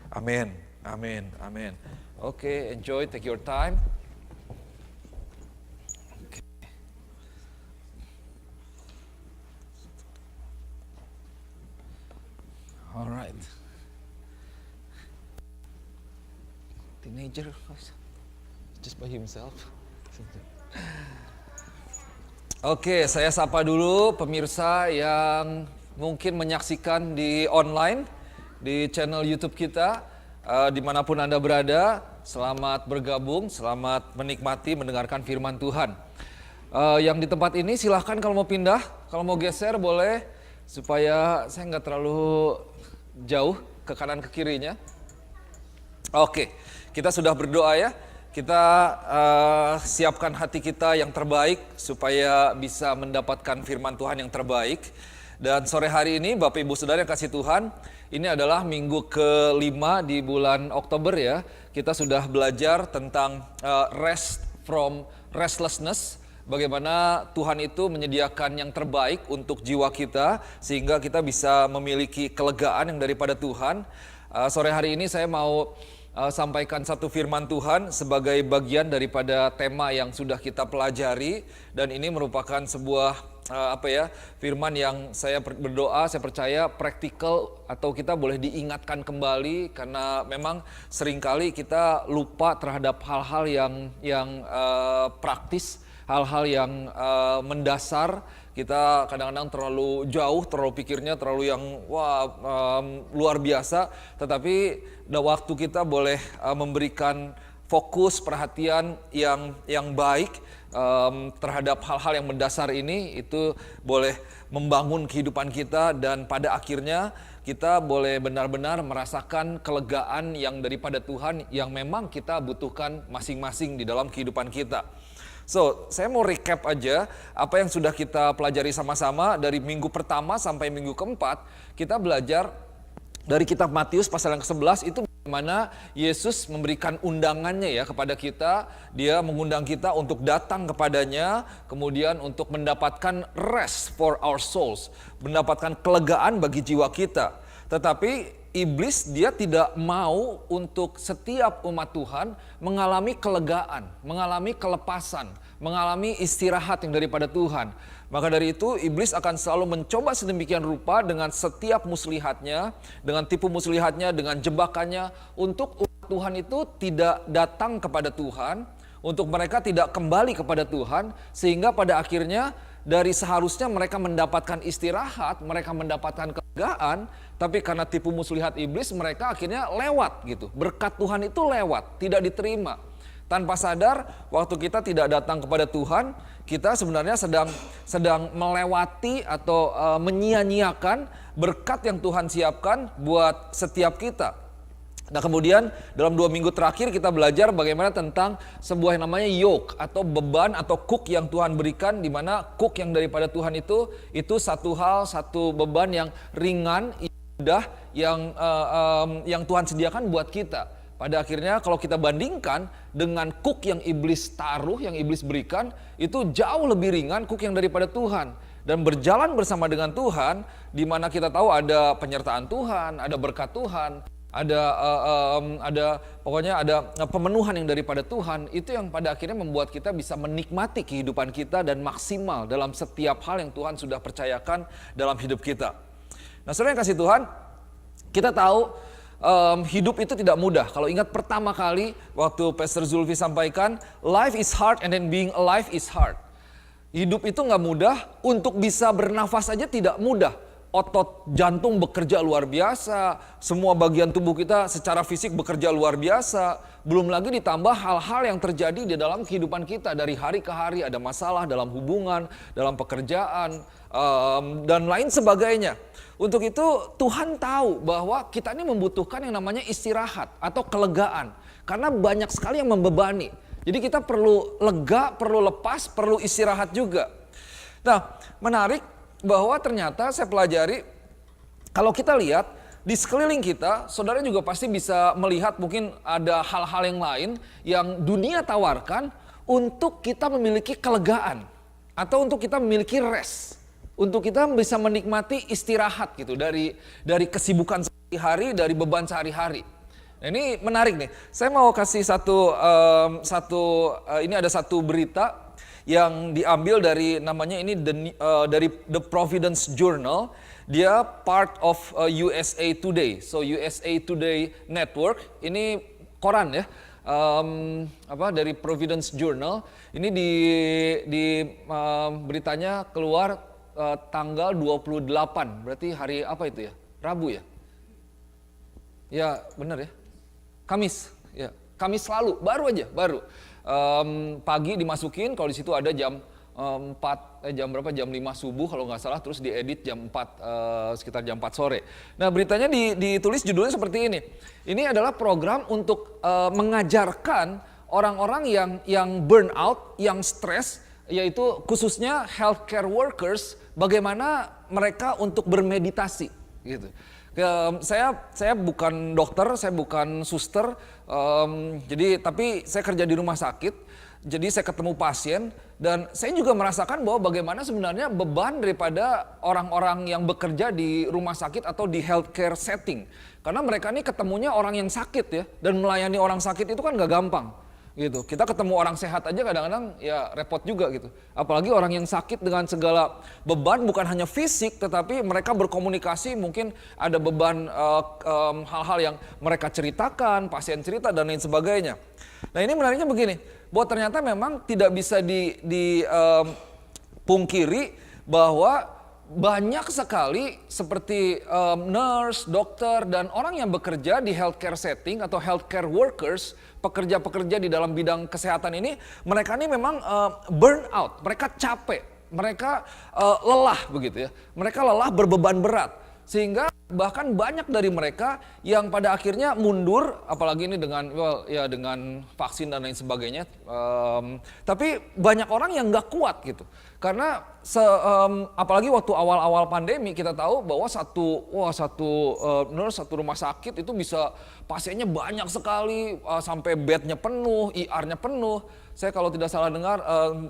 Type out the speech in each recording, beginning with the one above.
Amin, amin, amin. Oke, enjoy, take your time. Alright. Teenager, just by himself. Oke, saya sapa dulu pemirsa yang mungkin menyaksikan di online, di channel YouTube kita, dimanapun Anda berada. Selamat bergabung, selamat menikmati, mendengarkan firman Tuhan. Yang di tempat ini silahkan kalau mau pindah, kalau mau geser boleh, supaya saya nggak terlalu jauh ke kanan ke kirinya. Oke, kita sudah berdoa ya. Kita siapkan hati kita yang terbaik supaya bisa mendapatkan firman Tuhan yang terbaik. Dan sore hari ini Bapak Ibu Saudara yang kasih Tuhan, ini adalah minggu ke-5 di bulan Oktober ya. Kita sudah belajar tentang rest from restlessness. Bagaimana Tuhan itu menyediakan yang terbaik untuk jiwa kita sehingga kita bisa memiliki kelegaan yang daripada Tuhan. Sore hari ini saya mau sampaikan satu firman Tuhan sebagai bagian daripada tema yang sudah kita pelajari, dan ini merupakan sebuah firman yang saya berdoa, saya percaya praktikal atau kita boleh diingatkan kembali, karena memang seringkali kita lupa terhadap hal-hal yang praktis, hal-hal yang mendasar. Kita kadang-kadang terlalu jauh, terlalu pikirnya terlalu yang luar biasa, tetapi waktu kita boleh memberikan fokus perhatian yang baik terhadap hal-hal yang mendasar ini, itu boleh membangun kehidupan kita, dan pada akhirnya kita boleh benar-benar merasakan kelegaan yang daripada Tuhan yang memang kita butuhkan masing-masing di dalam kehidupan kita. So, saya mau recap aja apa yang sudah kita pelajari sama-sama dari minggu pertama sampai minggu keempat. Kita belajar dari kitab Matius pasal yang ke-11, itu bagaimana Yesus memberikan undangannya ya kepada kita. Dia mengundang kita untuk datang kepadanya, kemudian untuk mendapatkan rest for our souls, mendapatkan kelegaan bagi jiwa kita. Tetapi iblis dia tidak mau untuk setiap umat Tuhan mengalami kelegaan, mengalami kelepasan, mengalami istirahat yang daripada Tuhan. Maka dari itu iblis akan selalu mencoba sedemikian rupa dengan setiap muslihatnya, dengan tipu muslihatnya, dengan jebakannya, untuk umat Tuhan itu tidak datang kepada Tuhan, untuk mereka tidak kembali kepada Tuhan, sehingga pada akhirnya dari seharusnya mereka mendapatkan istirahat, mereka mendapatkan kelegaan, tapi karena tipu muslihat iblis mereka akhirnya lewat gitu. Berkat Tuhan itu lewat, tidak diterima. Tanpa sadar, waktu kita tidak datang kepada Tuhan, kita sebenarnya sedang melewati atau menyia-nyiakan berkat yang Tuhan siapkan buat setiap kita. Nah, kemudian dalam 2 minggu terakhir kita belajar bagaimana tentang sebuah yang namanya yoke atau beban atau kuk yang Tuhan berikan, di mana kuk yang daripada Tuhan itu satu beban yang ringan, mudah, yang Tuhan sediakan buat kita. Pada akhirnya kalau kita bandingkan dengan kuk yang iblis taruh, yang iblis berikan, itu jauh lebih ringan kuk yang daripada Tuhan. Dan berjalan bersama dengan Tuhan, di mana kita tahu ada penyertaan Tuhan, ada berkat Tuhan, ada pemenuhan yang daripada Tuhan, itu yang pada akhirnya membuat kita bisa menikmati kehidupan kita dan maksimal dalam setiap hal yang Tuhan sudah percayakan dalam hidup kita. Nah, saudara yang kasih Tuhan, kita tahu hidup itu tidak mudah. Kalau ingat pertama kali waktu Pastor Zulfi sampaikan, life is hard and then being alive is hard. Hidup itu nggak mudah, untuk bisa bernafas aja tidak mudah. Otot jantung bekerja luar biasa, semua bagian tubuh kita secara fisik bekerja luar biasa. Belum lagi ditambah hal-hal yang terjadi di dalam kehidupan kita dari hari ke hari, ada masalah dalam hubungan, dalam pekerjaan, dan lain sebagainya. Untuk itu Tuhan tahu bahwa kita ini membutuhkan yang namanya istirahat atau kelegaan, karena banyak sekali yang membebani. Jadi kita perlu lega, perlu lepas, perlu istirahat juga. Nah, menarik bahwa ternyata saya pelajari, kalau kita lihat di sekeliling kita, saudara juga pasti bisa melihat mungkin ada hal-hal yang lain yang dunia tawarkan untuk kita memiliki kelegaan atau untuk kita memiliki rest, untuk kita bisa menikmati istirahat gitu dari kesibukan sehari-hari, dari beban sehari-hari. Nah, ini menarik nih. Saya mau kasih ini ada satu berita yang diambil dari namanya ini dari The Providence Journal. Dia part of USA Today. So USA Today Network ini koran ya. Dari Providence Journal. Ini di beritanya keluar tanggal 28. Berarti hari apa itu ya? Rabu ya? Ya, benar ya. Kamis, ya. Kamis lalu, baru. Pagi dimasukin, kalau di situ ada jam 4, jam berapa? Jam 5 subuh kalau nggak salah, terus diedit jam 4, sekitar jam 4 sore. Nah, beritanya ditulis judulnya seperti ini. Ini adalah program untuk mengajarkan orang-orang yang burn out, yang stres, yaitu khususnya healthcare workers, bagaimana mereka untuk bermeditasi, gitu. Saya bukan dokter, saya bukan suster, tapi saya kerja di rumah sakit. Jadi saya ketemu pasien dan saya juga merasakan bahwa bagaimana sebenarnya beban daripada orang-orang yang bekerja di rumah sakit atau di healthcare setting. Karena mereka ini ketemunya orang yang sakit ya, dan melayani orang sakit itu kan gak gampang. Gitu. Kita ketemu orang sehat aja kadang-kadang ya repot juga gitu. Apalagi orang yang sakit dengan segala beban, bukan hanya fisik tetapi mereka berkomunikasi, mungkin ada beban hal-hal yang mereka ceritakan, pasien cerita dan lain sebagainya. Nah, ini menariknya begini, bahwa ternyata memang tidak bisa dipungkiri bahwa banyak sekali seperti nurse, dokter, dan orang yang bekerja di healthcare setting atau healthcare workers, pekerja-pekerja di dalam bidang kesehatan ini, mereka ini memang burn out, mereka capek, mereka lelah begitu ya, mereka lelah berbeban berat. Sehingga bahkan banyak dari mereka yang pada akhirnya mundur, apalagi ini dengan vaksin dan lain sebagainya. Tapi banyak orang yang nggak kuat gitu, karena apalagi waktu awal-awal pandemi kita tahu bahwa satu nurse, satu rumah sakit itu bisa pasiennya banyak sekali, sampai bednya penuh, IR-nya penuh. Saya kalau tidak salah dengar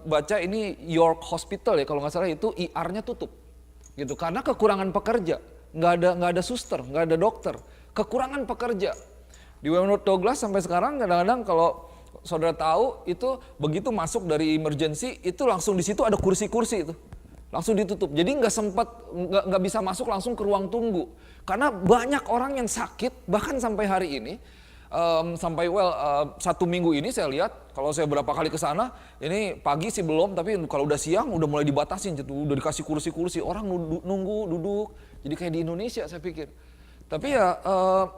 baca ini York Hospital ya kalau nggak salah, itu IR-nya tutup gitu karena kekurangan pekerja. Nggak ada suster, nggak ada dokter, kekurangan pekerja. Di Wentworth Douglas sampai sekarang kadang-kadang kalau saudara tahu itu begitu masuk dari emergency itu langsung di situ ada kursi-kursi itu langsung ditutup. Jadi nggak bisa masuk langsung ke ruang tunggu karena banyak orang yang sakit. Bahkan sampai hari ini satu minggu ini saya lihat, kalau saya berapa kali ke sana, ini pagi sih belum, tapi kalau udah siang udah mulai dibatasin, udah dikasih kursi-kursi, orang nunggu duduk. Jadi kayak di Indonesia saya pikir. Tapi ya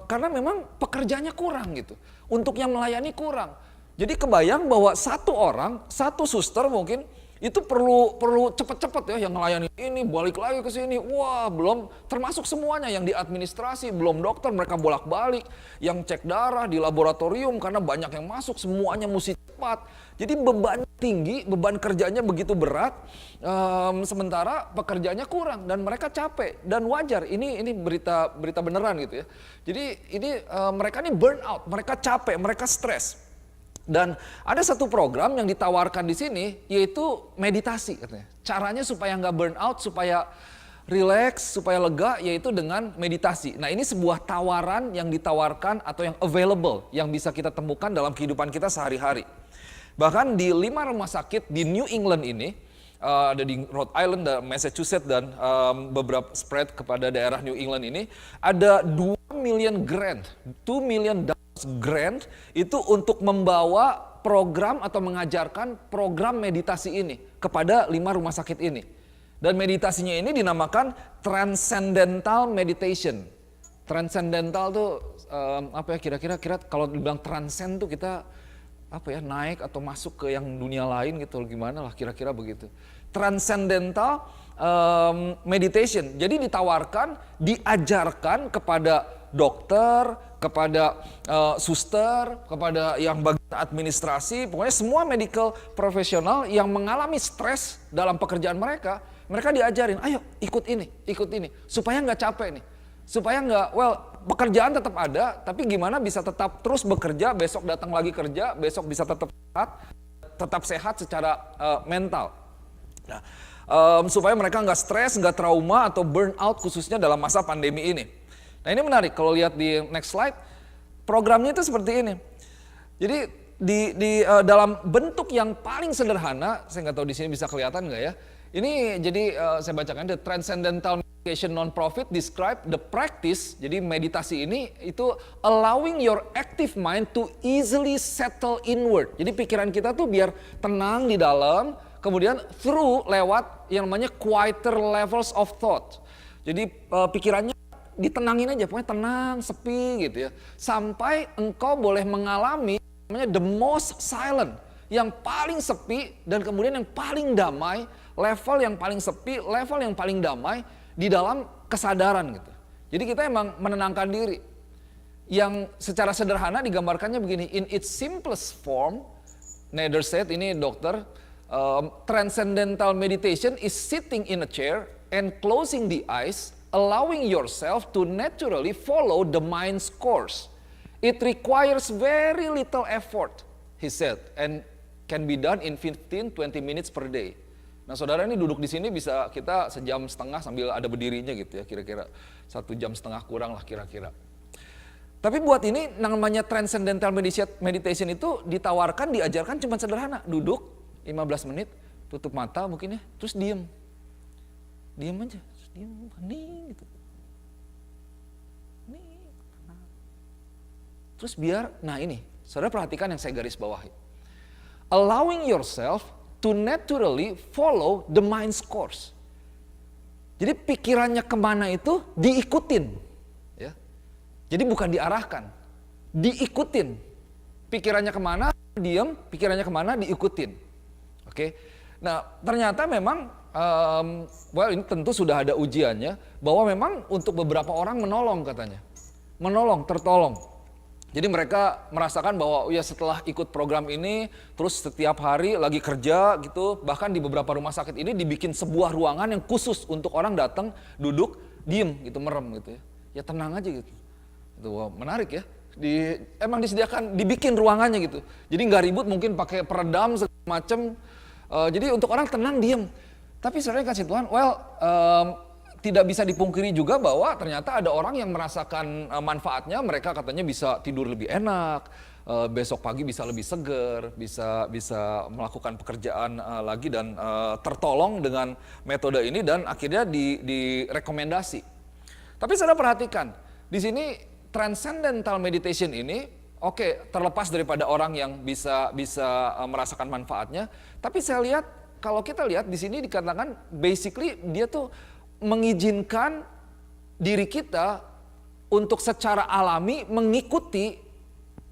karena memang pekerjaannya kurang gitu. Untuk yang melayani kurang. Jadi kebayang bahwa satu suster mungkin itu perlu cepet-cepet ya yang melayani ini, balik lagi ke sini. Wah, belum termasuk semuanya yang di administrasi, belum dokter, mereka bolak-balik, yang cek darah di laboratorium karena banyak yang masuk, semuanya mesti cepat. Jadi beban tinggi, beban kerjanya begitu berat, sementara pekerjaannya kurang dan mereka capek dan wajar. Ini berita beneran gitu ya. Jadi ini mereka ini burn out, mereka capek, mereka stres. Dan ada satu program yang ditawarkan di sini yaitu meditasi katanya. Caranya supaya nggak burn out, supaya relax, supaya lega, yaitu dengan meditasi. Nah, ini sebuah tawaran yang ditawarkan atau yang available, yang bisa kita temukan dalam kehidupan kita sehari-hari. Bahkan di 5 rumah sakit di New England ini, ada di Rhode Island, Massachusetts, dan beberapa spread kepada daerah New England ini, ada 2 million grant, $2 million grant itu untuk membawa program atau mengajarkan program meditasi ini kepada 5 rumah sakit ini. Dan meditasinya ini dinamakan Transcendental Meditation. Transcendental tuh apa ya kira-kira kalau dibilang transcend tuh kita naik atau masuk ke yang dunia lain gitu, gimana lah kira-kira begitu. Transcendental meditation. Jadi ditawarkan, diajarkan kepada dokter, kepada suster, kepada yang bagian administrasi, pokoknya semua medical profesional yang mengalami stres dalam pekerjaan mereka diajarin, ayo ikut ini, supaya nggak capek nih, supaya nggak, pekerjaan tetap ada, tapi gimana bisa tetap terus bekerja, besok datang lagi kerja, besok bisa tetap sehat secara mental. Nah, supaya mereka nggak stres, nggak trauma atau burn out khususnya dalam masa pandemi ini. Nah, ini menarik kalau lihat di next slide. Programnya itu seperti ini. Jadi dalam bentuk yang paling sederhana, saya nggak tahu di sini bisa kelihatan nggak ya. Ini jadi saya bacakan, the Transcendental Meditation Non-Profit describe the practice. Jadi meditasi ini itu allowing your active mind to easily settle inward. Jadi pikiran kita tuh biar tenang di dalam, kemudian through lewat yang namanya quieter levels of thought. Jadi pikirannya ditenangin aja, pokoknya tenang, sepi gitu ya. Sampai engkau boleh mengalami namanya the most silent, yang paling sepi dan kemudian yang paling damai, level yang paling sepi, level yang paling damai di dalam kesadaran gitu. Jadi kita emang menenangkan diri. Yang secara sederhana digambarkannya begini, in its simplest form, Nader said, ini dokter, transcendental meditation is sitting in a chair and closing the eyes, allowing yourself to naturally follow the mind's course. It requires very little effort, he said, and can be done in 15-20 minutes per day. Nah saudara, ini duduk di sini bisa kita sejam setengah sambil ada berdirinya gitu ya, kira-kira 1 jam setengah kurang lah kira-kira. Tapi buat ini namanya transcendental meditation itu ditawarkan, diajarkan cuma sederhana. Duduk 15 menit, tutup mata mungkin ya, terus diem. Diem aja, terus diem, hening gitu. Terus biar, nah ini, saudara perhatikan yang saya garis bawahi. Allowing yourself to naturally follow the mind's course. Jadi pikirannya kemana itu diikutin. Ya. Jadi bukan diarahkan, diikutin. Pikirannya kemana, diam, pikirannya kemana, diikutin. Oke. Nah ternyata memang, ini tentu sudah ada ujiannya, bahwa memang untuk beberapa orang menolong katanya. Menolong, tertolong. Jadi mereka merasakan bahwa ya setelah ikut program ini, terus setiap hari lagi kerja gitu, bahkan di beberapa rumah sakit ini dibikin sebuah ruangan yang khusus untuk orang datang, duduk, diem gitu, merem gitu ya. Ya tenang aja gitu. Itu wow, menarik ya. Emang disediakan, dibikin ruangannya gitu. Jadi nggak ribut, mungkin pakai peredam segala macem. Jadi untuk orang tenang, diem. Tapi sebenarnya kasih Tuhan, tidak bisa dipungkiri juga bahwa ternyata ada orang yang merasakan manfaatnya, mereka katanya bisa tidur lebih enak, besok pagi bisa lebih seger, bisa melakukan pekerjaan lagi dan tertolong dengan metode ini dan akhirnya direkomendasi. Tapi saudara perhatikan, di sini transcendental meditation ini, oke, terlepas daripada orang yang bisa merasakan manfaatnya, tapi saya lihat kalau kita lihat di sini dikatakan basically dia tuh mengizinkan diri kita untuk secara alami mengikuti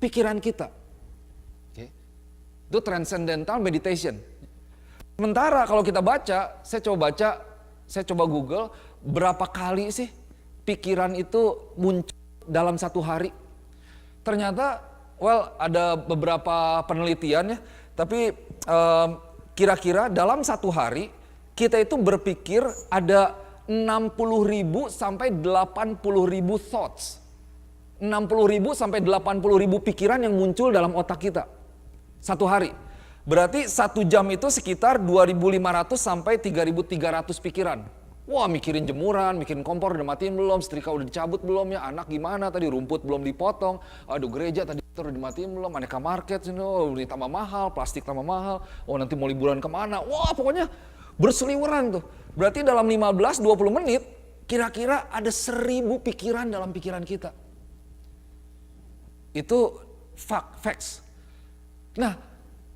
pikiran kita. Okay. Itu transcendental meditation. Sementara kalau kita baca, saya coba Google, berapa kali sih pikiran itu muncul dalam satu hari. Ternyata, ada beberapa penelitian ya, tapi kira-kira dalam satu hari kita itu berpikir ada 60.000 sampai 80.000 thoughts. 60.000 sampai 80.000 pikiran yang muncul dalam otak kita. Satu hari. Berarti 1 jam itu sekitar 2.500 sampai 3.300 pikiran. Wah, mikirin jemuran, mikirin kompor udah matiin belum, setrika udah dicabut belum ya, anak gimana tadi, rumput belum dipotong, aduh gereja tadi udah dimatiin belum, aneka market, oh ini tambah mahal, plastik tambah mahal, oh nanti mau liburan kemana, wah pokoknya berseliweran tuh. Berarti dalam 15-20 menit kira-kira ada 1.000 pikiran dalam pikiran kita. Itu facts. Nah,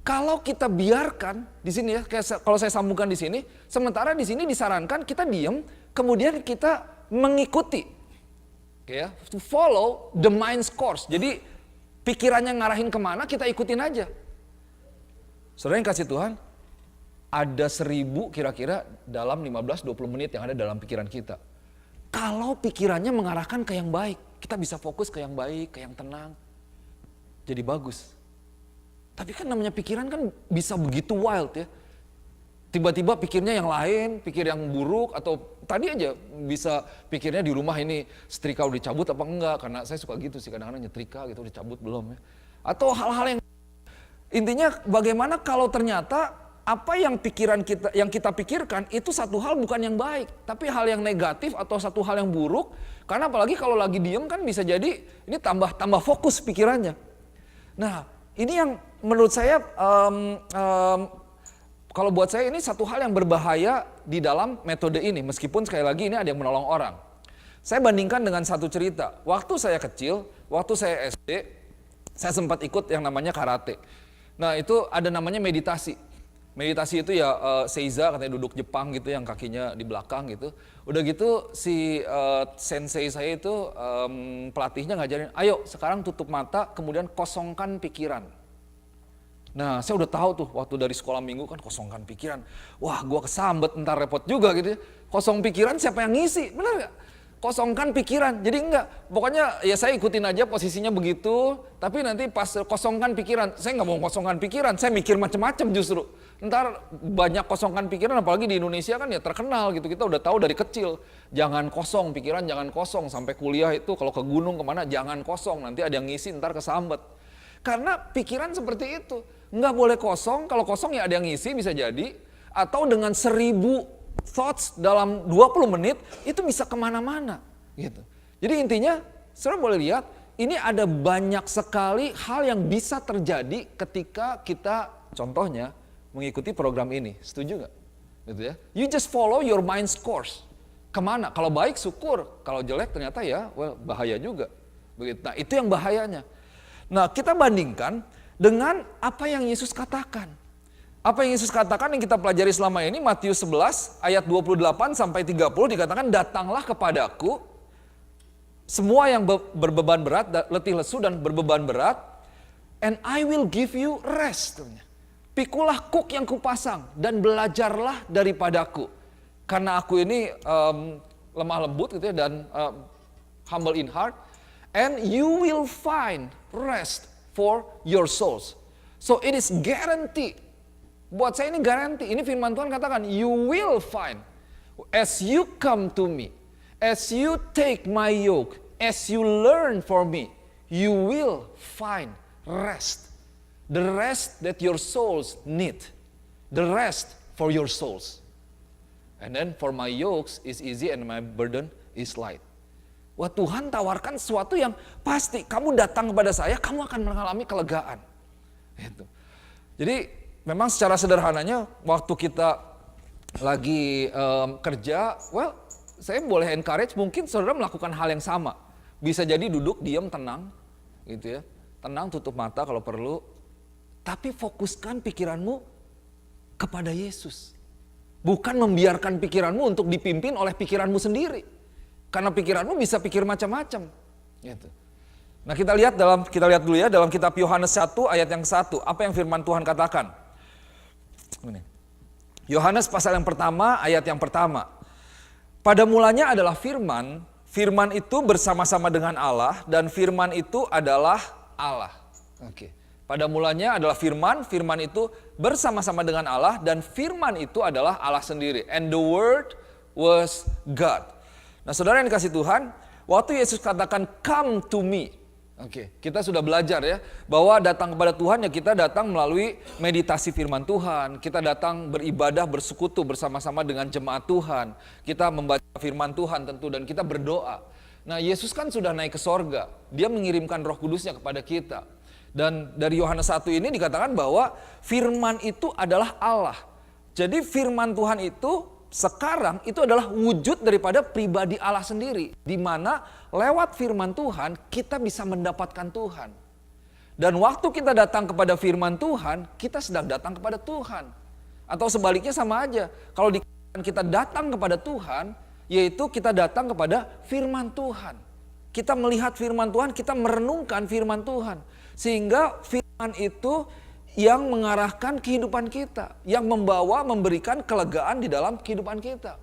kalau kita biarkan di sini ya, kayak kalau saya sambungkan di sini, sementara di sini disarankan kita diam, kemudian kita mengikuti, ya, to follow the mind's course. Jadi pikirannya ngarahin kemana, kita ikutin aja. Saudara yang kasih Tuhan, ada 1.000 kira-kira dalam 15-20 menit yang ada dalam pikiran kita. Kalau pikirannya mengarahkan ke yang baik, kita bisa fokus ke yang baik, ke yang tenang. Jadi bagus. Tapi kan namanya pikiran kan bisa begitu wild ya. Tiba-tiba pikirnya yang lain, pikir yang buruk, atau tadi aja bisa pikirnya di rumah ini setrika udah dicabut apa enggak, karena saya suka gitu sih kadang-kadang nyetrika gitu, udah cabut belum ya. Atau hal-hal yang intinya bagaimana kalau ternyata apa yang kita pikirkan itu satu hal bukan yang baik, tapi hal yang negatif atau satu hal yang buruk. Karena apalagi kalau lagi diem kan bisa jadi ini tambah fokus pikirannya. Nah, ini yang menurut saya kalau buat saya ini satu hal yang berbahaya di dalam metode ini. Meskipun sekali lagi ini ada yang menolong orang. Saya bandingkan dengan satu cerita. Waktu saya kecil, waktu saya SD, saya sempat ikut yang namanya karate. Nah itu ada namanya meditasi. Meditasi itu ya seiza, katanya duduk Jepang gitu yang kakinya di belakang gitu. Udah gitu si sensei saya itu pelatihnya ngajarin, ayo sekarang tutup mata kemudian kosongkan pikiran. Nah saya udah tahu tuh waktu dari sekolah minggu kan kosongkan pikiran. Wah gua kesambet ntar repot juga gitu ya. Kosong pikiran siapa yang ngisi, benar gak? Kosongkan pikiran, jadi enggak. Pokoknya ya saya ikutin aja posisinya begitu. Tapi nanti pas kosongkan pikiran, saya nggak mau kosongkan pikiran, saya mikir macam-macam justru. Ntar banyak kosongkan pikiran, apalagi di Indonesia kan ya terkenal gitu. Kita udah tahu dari kecil, jangan kosong pikiran, jangan kosong. Sampai kuliah itu kalau ke gunung kemana, jangan kosong, nanti ada yang ngisi ntar kesambet. Karena pikiran seperti itu. Nggak boleh kosong, kalau kosong ya ada yang ngisi bisa jadi. Atau dengan 1000 thoughts dalam 20 menit itu bisa kemana-mana gitu. Jadi intinya saudara boleh lihat ini ada banyak sekali hal yang bisa terjadi ketika kita contohnya mengikuti program ini. Setuju nggak? Gitu ya. You just follow your mind's course. Kemana? Kalau baik syukur, kalau jelek ternyata ya bahaya juga. Begitu. Nah itu yang bahayanya. Nah kita bandingkan dengan apa yang Yesus katakan. Apa yang Yesus katakan yang kita pelajari selama ini, Matius 11 ayat 28 sampai 30 dikatakan, datanglah kepadaku semua yang berbeban berat, letih lesu dan berbeban berat, and I will give you rest. Pikulah kuk yang kupasang dan belajarlah daripadaku. Karena aku ini lemah lembut gitu ya, dan humble in heart, and you will find rest for your souls. So it is guaranteed. Buat saya ini garanti. Ini firman Tuhan katakan, you will find. As you come to me, as you take my yoke, as you learn for me, you will find rest. The rest that your souls need. The rest for your souls. And then for my yokes is easy and my burden is light. Wah, Tuhan tawarkan sesuatu yang pasti. Kamu datang kepada saya, kamu akan mengalami kelegaan. Gitu. Jadi memang secara sederhananya waktu kita lagi kerja, saya boleh encourage mungkin saudara melakukan hal yang sama. Bisa jadi duduk, diam, tenang, gitu ya. Tenang, tutup mata kalau perlu. Tapi fokuskan pikiranmu kepada Yesus. Bukan membiarkan pikiranmu untuk dipimpin oleh pikiranmu sendiri. Karena pikiranmu bisa pikir macam-macam. Gitu. Nah kita lihat dulu ya dalam kitab Yohanes 1 ayat yang 1. Apa yang firman Tuhan katakan? Yohanes pasal yang pertama ayat yang pertama. Pada mulanya adalah firman, firman itu bersama-sama dengan Allah dan firman itu adalah Allah. Oke. Pada mulanya adalah firman, firman itu bersama-sama dengan Allah dan firman itu adalah Allah sendiri. And the word was God. Nah saudara yang dikasih Tuhan, waktu Yesus katakan come to me. Oke, kita sudah belajar ya, bahwa datang kepada Tuhan ya kita datang melalui meditasi firman Tuhan. Kita datang beribadah, bersekutu bersama-sama dengan jemaat Tuhan. Kita membaca firman Tuhan tentu dan kita berdoa. Nah Yesus kan sudah naik ke sorga, dia mengirimkan Roh Kudusnya kepada kita. Dan dari Yohanes 1 ini dikatakan bahwa firman itu adalah Allah. Jadi firman Tuhan itu sekarang itu adalah wujud daripada pribadi Allah sendiri. Di mana lewat firman Tuhan kita bisa mendapatkan Tuhan. Dan waktu kita datang kepada firman Tuhan, kita sedang datang kepada Tuhan. Atau sebaliknya sama aja. Kalau kita datang kepada Tuhan, yaitu kita datang kepada firman Tuhan. Kita melihat firman Tuhan, kita merenungkan firman Tuhan. Sehingga firman itu yang mengarahkan kehidupan kita, yang memberikan kelegaan di dalam kehidupan kita.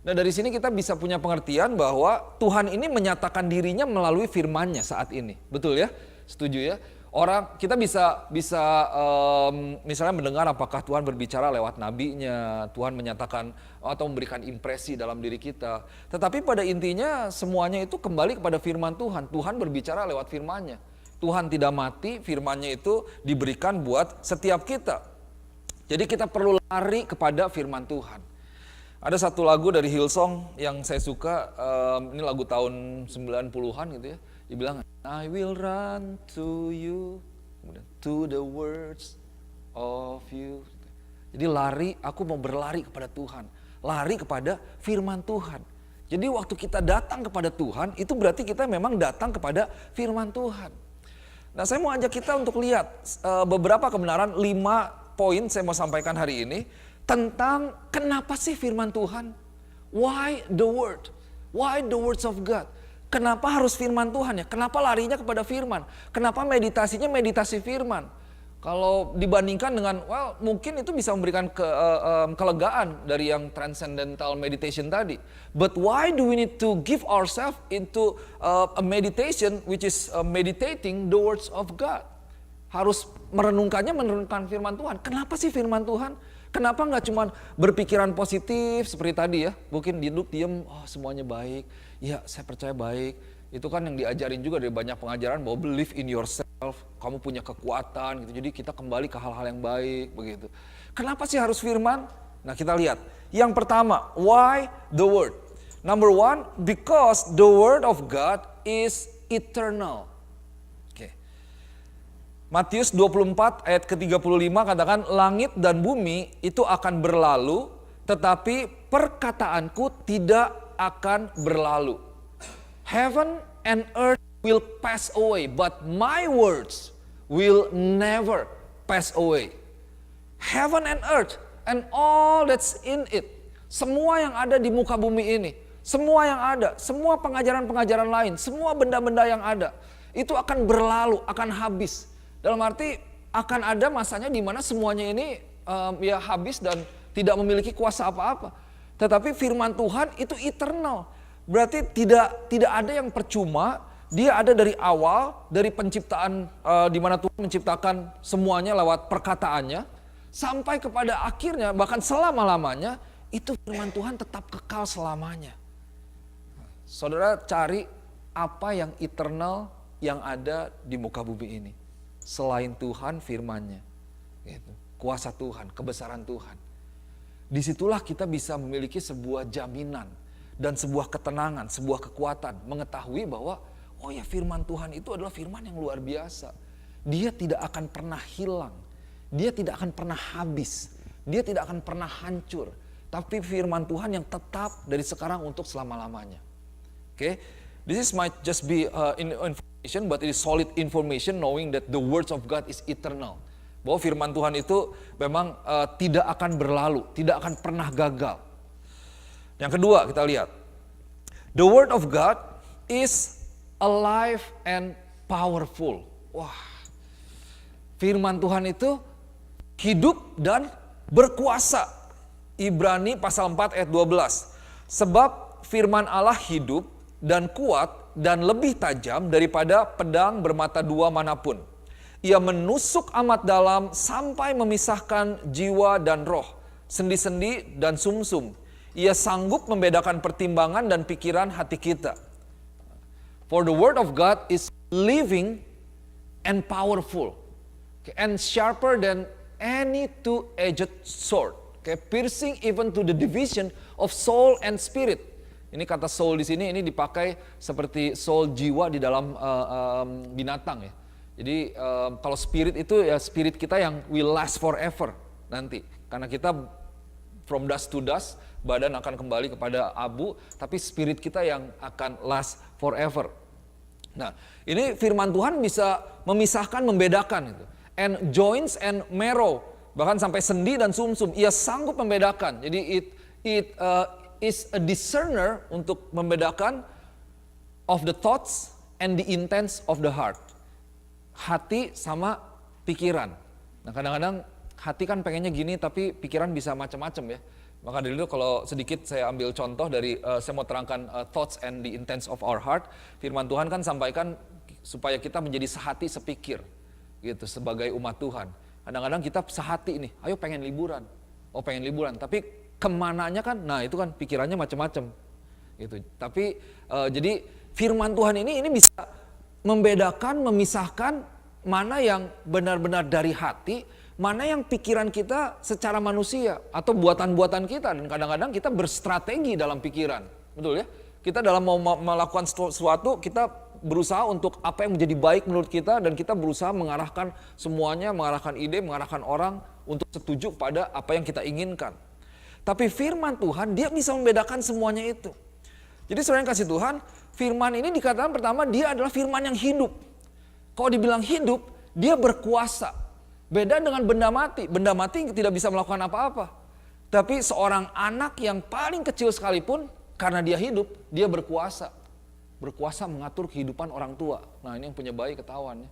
Nah dari sini kita bisa punya pengertian bahwa Tuhan ini menyatakan dirinya melalui firman-Nya saat ini, betul ya? Setuju ya? Kita bisa misalnya mendengar apakah Tuhan berbicara lewat nabinya, Tuhan menyatakan atau memberikan impresi dalam diri kita. Tetapi pada intinya semuanya itu kembali kepada firman Tuhan. Tuhan berbicara lewat firman-Nya. Tuhan tidak mati, firman-Nya itu diberikan buat setiap kita. Jadi kita perlu lari kepada firman Tuhan. Ada satu lagu dari Hillsong yang saya suka, ini lagu tahun 90-an gitu ya. Dibilang, I will run to you, to the words of you. Jadi lari, aku mau berlari kepada Tuhan. Lari kepada firman Tuhan. Jadi waktu kita datang kepada Tuhan, itu berarti kita memang datang kepada firman Tuhan. Nah, saya mau ajak kita untuk lihat beberapa kebenaran, 5 poin saya mau sampaikan hari ini tentang kenapa sih firman Tuhan? Why the word? Why the words of God? Kenapa harus firman Tuhan ya? Kenapa larinya kepada firman? Kenapa meditasinya meditasi firman? Kalau dibandingkan dengan, mungkin itu bisa memberikan kelegaan dari yang transcendental meditation tadi. But why do we need to give ourselves into a meditation which is meditating the words of God? Harus merenungkan firman Tuhan. Kenapa sih firman Tuhan? Kenapa nggak cuma berpikiran positif seperti tadi ya? Mungkin duduk diam, semuanya baik. Ya, saya percaya baik. Itu kan yang diajarin juga dari banyak pengajaran bahwa believe in yourself, kamu punya kekuatan gitu. Jadi kita kembali ke hal-hal yang baik begitu. Kenapa sih harus firman? Nah, kita lihat. Yang pertama, why the word? Number 1, because the word of God is eternal. Oke. Matius 24 ayat ke-35 katakan, langit dan bumi itu akan berlalu, tetapi perkataanku tidak akan berlalu. Heaven and earth will pass away, but my words will never pass away. Heaven and earth and all that's in it. Semua yang ada di muka bumi ini, semua yang ada, semua pengajaran-pengajaran lain, semua benda-benda yang ada, itu akan berlalu, akan habis. Dalam arti akan ada masanya di mana semuanya ini ya habis dan tidak memiliki kuasa apa-apa. Tetapi firman Tuhan itu eternal. Berarti tidak ada yang percuma, dia ada dari awal, dari penciptaan di mana Tuhan menciptakan semuanya lewat perkataannya, sampai kepada akhirnya, bahkan selama-lamanya, itu firman Tuhan tetap kekal selamanya. Saudara cari apa yang eternal yang ada di muka bumi ini. Selain Tuhan firman-Nya. Gitu. Kuasa Tuhan, kebesaran Tuhan. Disitulah kita bisa memiliki sebuah jaminan dan sebuah ketenangan, sebuah kekuatan. Mengetahui bahwa, firman Tuhan itu adalah firman yang luar biasa. Dia tidak akan pernah hilang. Dia tidak akan pernah habis. Dia tidak akan pernah hancur. Tapi firman Tuhan yang tetap dari sekarang untuk selama-lamanya. Okay? This might just be information, but it is solid information knowing that the words of God is eternal. Bahwa firman Tuhan itu memang tidak akan berlalu, tidak akan pernah gagal. Yang kedua kita lihat, the word of God is alive and powerful. Wah, firman Tuhan itu hidup dan berkuasa. Ibrani pasal 4 ayat 12. Sebab firman Allah hidup dan kuat dan lebih tajam daripada pedang bermata dua manapun. Ia menusuk amat dalam sampai memisahkan jiwa dan roh, sendi-sendi dan sumsum. Ia sanggup membedakan pertimbangan dan pikiran hati kita. For the word of God is living and powerful, and sharper than any two-edged sword, piercing even to the division of soul and spirit. Ini kata soul di sini ini dipakai seperti soul, jiwa di dalam binatang ya. Jadi kalau spirit itu ya spirit kita yang will last forever nanti. Karena kita from dust to dust, badan akan kembali kepada abu, tapi spirit kita yang akan last forever. Nah, ini firman Tuhan bisa memisahkan, membedakan itu. And joints and marrow, bahkan sampai sendi dan sumsum, ia sanggup membedakan. Jadi it is a discerner untuk membedakan of the thoughts and the intents of the heart. Hati sama pikiran. Nah, kadang-kadang hati kan pengennya gini tapi pikiran bisa macam-macam ya. Maka dari itu kalau sedikit saya ambil contoh dari saya mau terangkan thoughts and the intents of our heart. Firman Tuhan kan sampaikan supaya kita menjadi sehati sepikir gitu sebagai umat Tuhan. Kadang-kadang kita sehati nih, ayo pengen liburan. Oh pengen liburan, tapi kemananya kan, nah itu kan pikirannya macam-macam gitu. Tapi jadi firman Tuhan ini bisa membedakan, memisahkan mana yang benar-benar dari hati, mana yang pikiran kita secara manusia atau buatan-buatan kita. Dan kadang-kadang kita berstrategi dalam pikiran, betul ya? Kita dalam mau melakukan sesuatu, kita berusaha untuk apa yang menjadi baik menurut kita, dan kita berusaha mengarahkan semuanya, mengarahkan ide, mengarahkan orang untuk setuju pada apa yang kita inginkan. Tapi firman Tuhan, dia bisa membedakan semuanya itu. Jadi saudara yang kasih Tuhan, firman ini dikatakan pertama, dia adalah firman yang hidup. Kalau dibilang hidup, dia berkuasa. Beda dengan benda mati. Benda mati tidak bisa melakukan apa-apa. Tapi seorang anak yang paling kecil sekalipun, karena dia hidup, dia berkuasa. Berkuasa mengatur kehidupan orang tua. Nah, ini yang punya bayi ketahuan ya.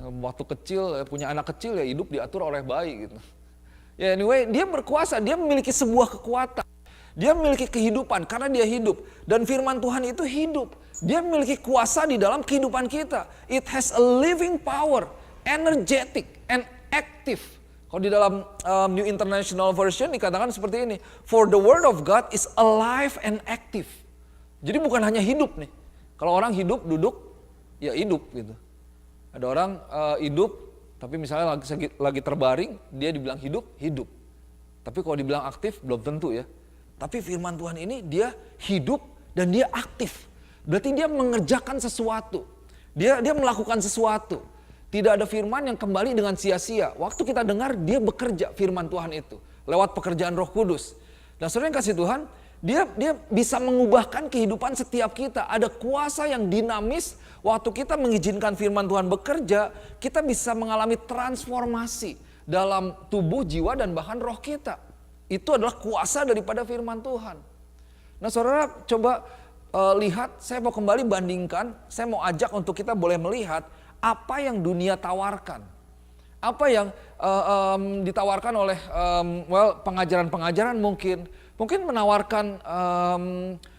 Waktu kecil, punya anak kecil ya hidup diatur oleh bayi gitu. Ya anyway, dia berkuasa, dia memiliki sebuah kekuatan. Dia memiliki kehidupan karena dia hidup. Dan firman Tuhan itu hidup. Dia memiliki kuasa di dalam kehidupan kita. It has a living power, energetic and active. Kalau di dalam New International Version dikatakan seperti ini. For the word of God is alive and active. Jadi bukan hanya hidup nih. Kalau orang hidup, duduk, ya hidup gitu. Ada orang hidup, tapi misalnya lagi terbaring, dia dibilang hidup, hidup. Tapi kalau dibilang aktif, belum tentu ya. Tapi firman Tuhan ini dia hidup dan dia aktif. Berarti dia mengerjakan sesuatu. Dia melakukan sesuatu. Tidak ada firman yang kembali dengan sia-sia. Waktu kita dengar, dia bekerja firman Tuhan itu. Lewat pekerjaan Roh Kudus. Dan saudara yang kasih Tuhan, dia bisa mengubahkan kehidupan setiap kita. Ada kuasa yang dinamis. Waktu kita mengizinkan firman Tuhan bekerja, kita bisa mengalami transformasi dalam tubuh, jiwa, dan bahkan roh kita. Itu adalah kuasa daripada firman Tuhan. Nah saudara coba lihat, saya mau kembali bandingkan, saya mau ajak untuk kita boleh melihat apa yang dunia tawarkan. Apa yang ditawarkan oleh pengajaran-pengajaran mungkin menawarkan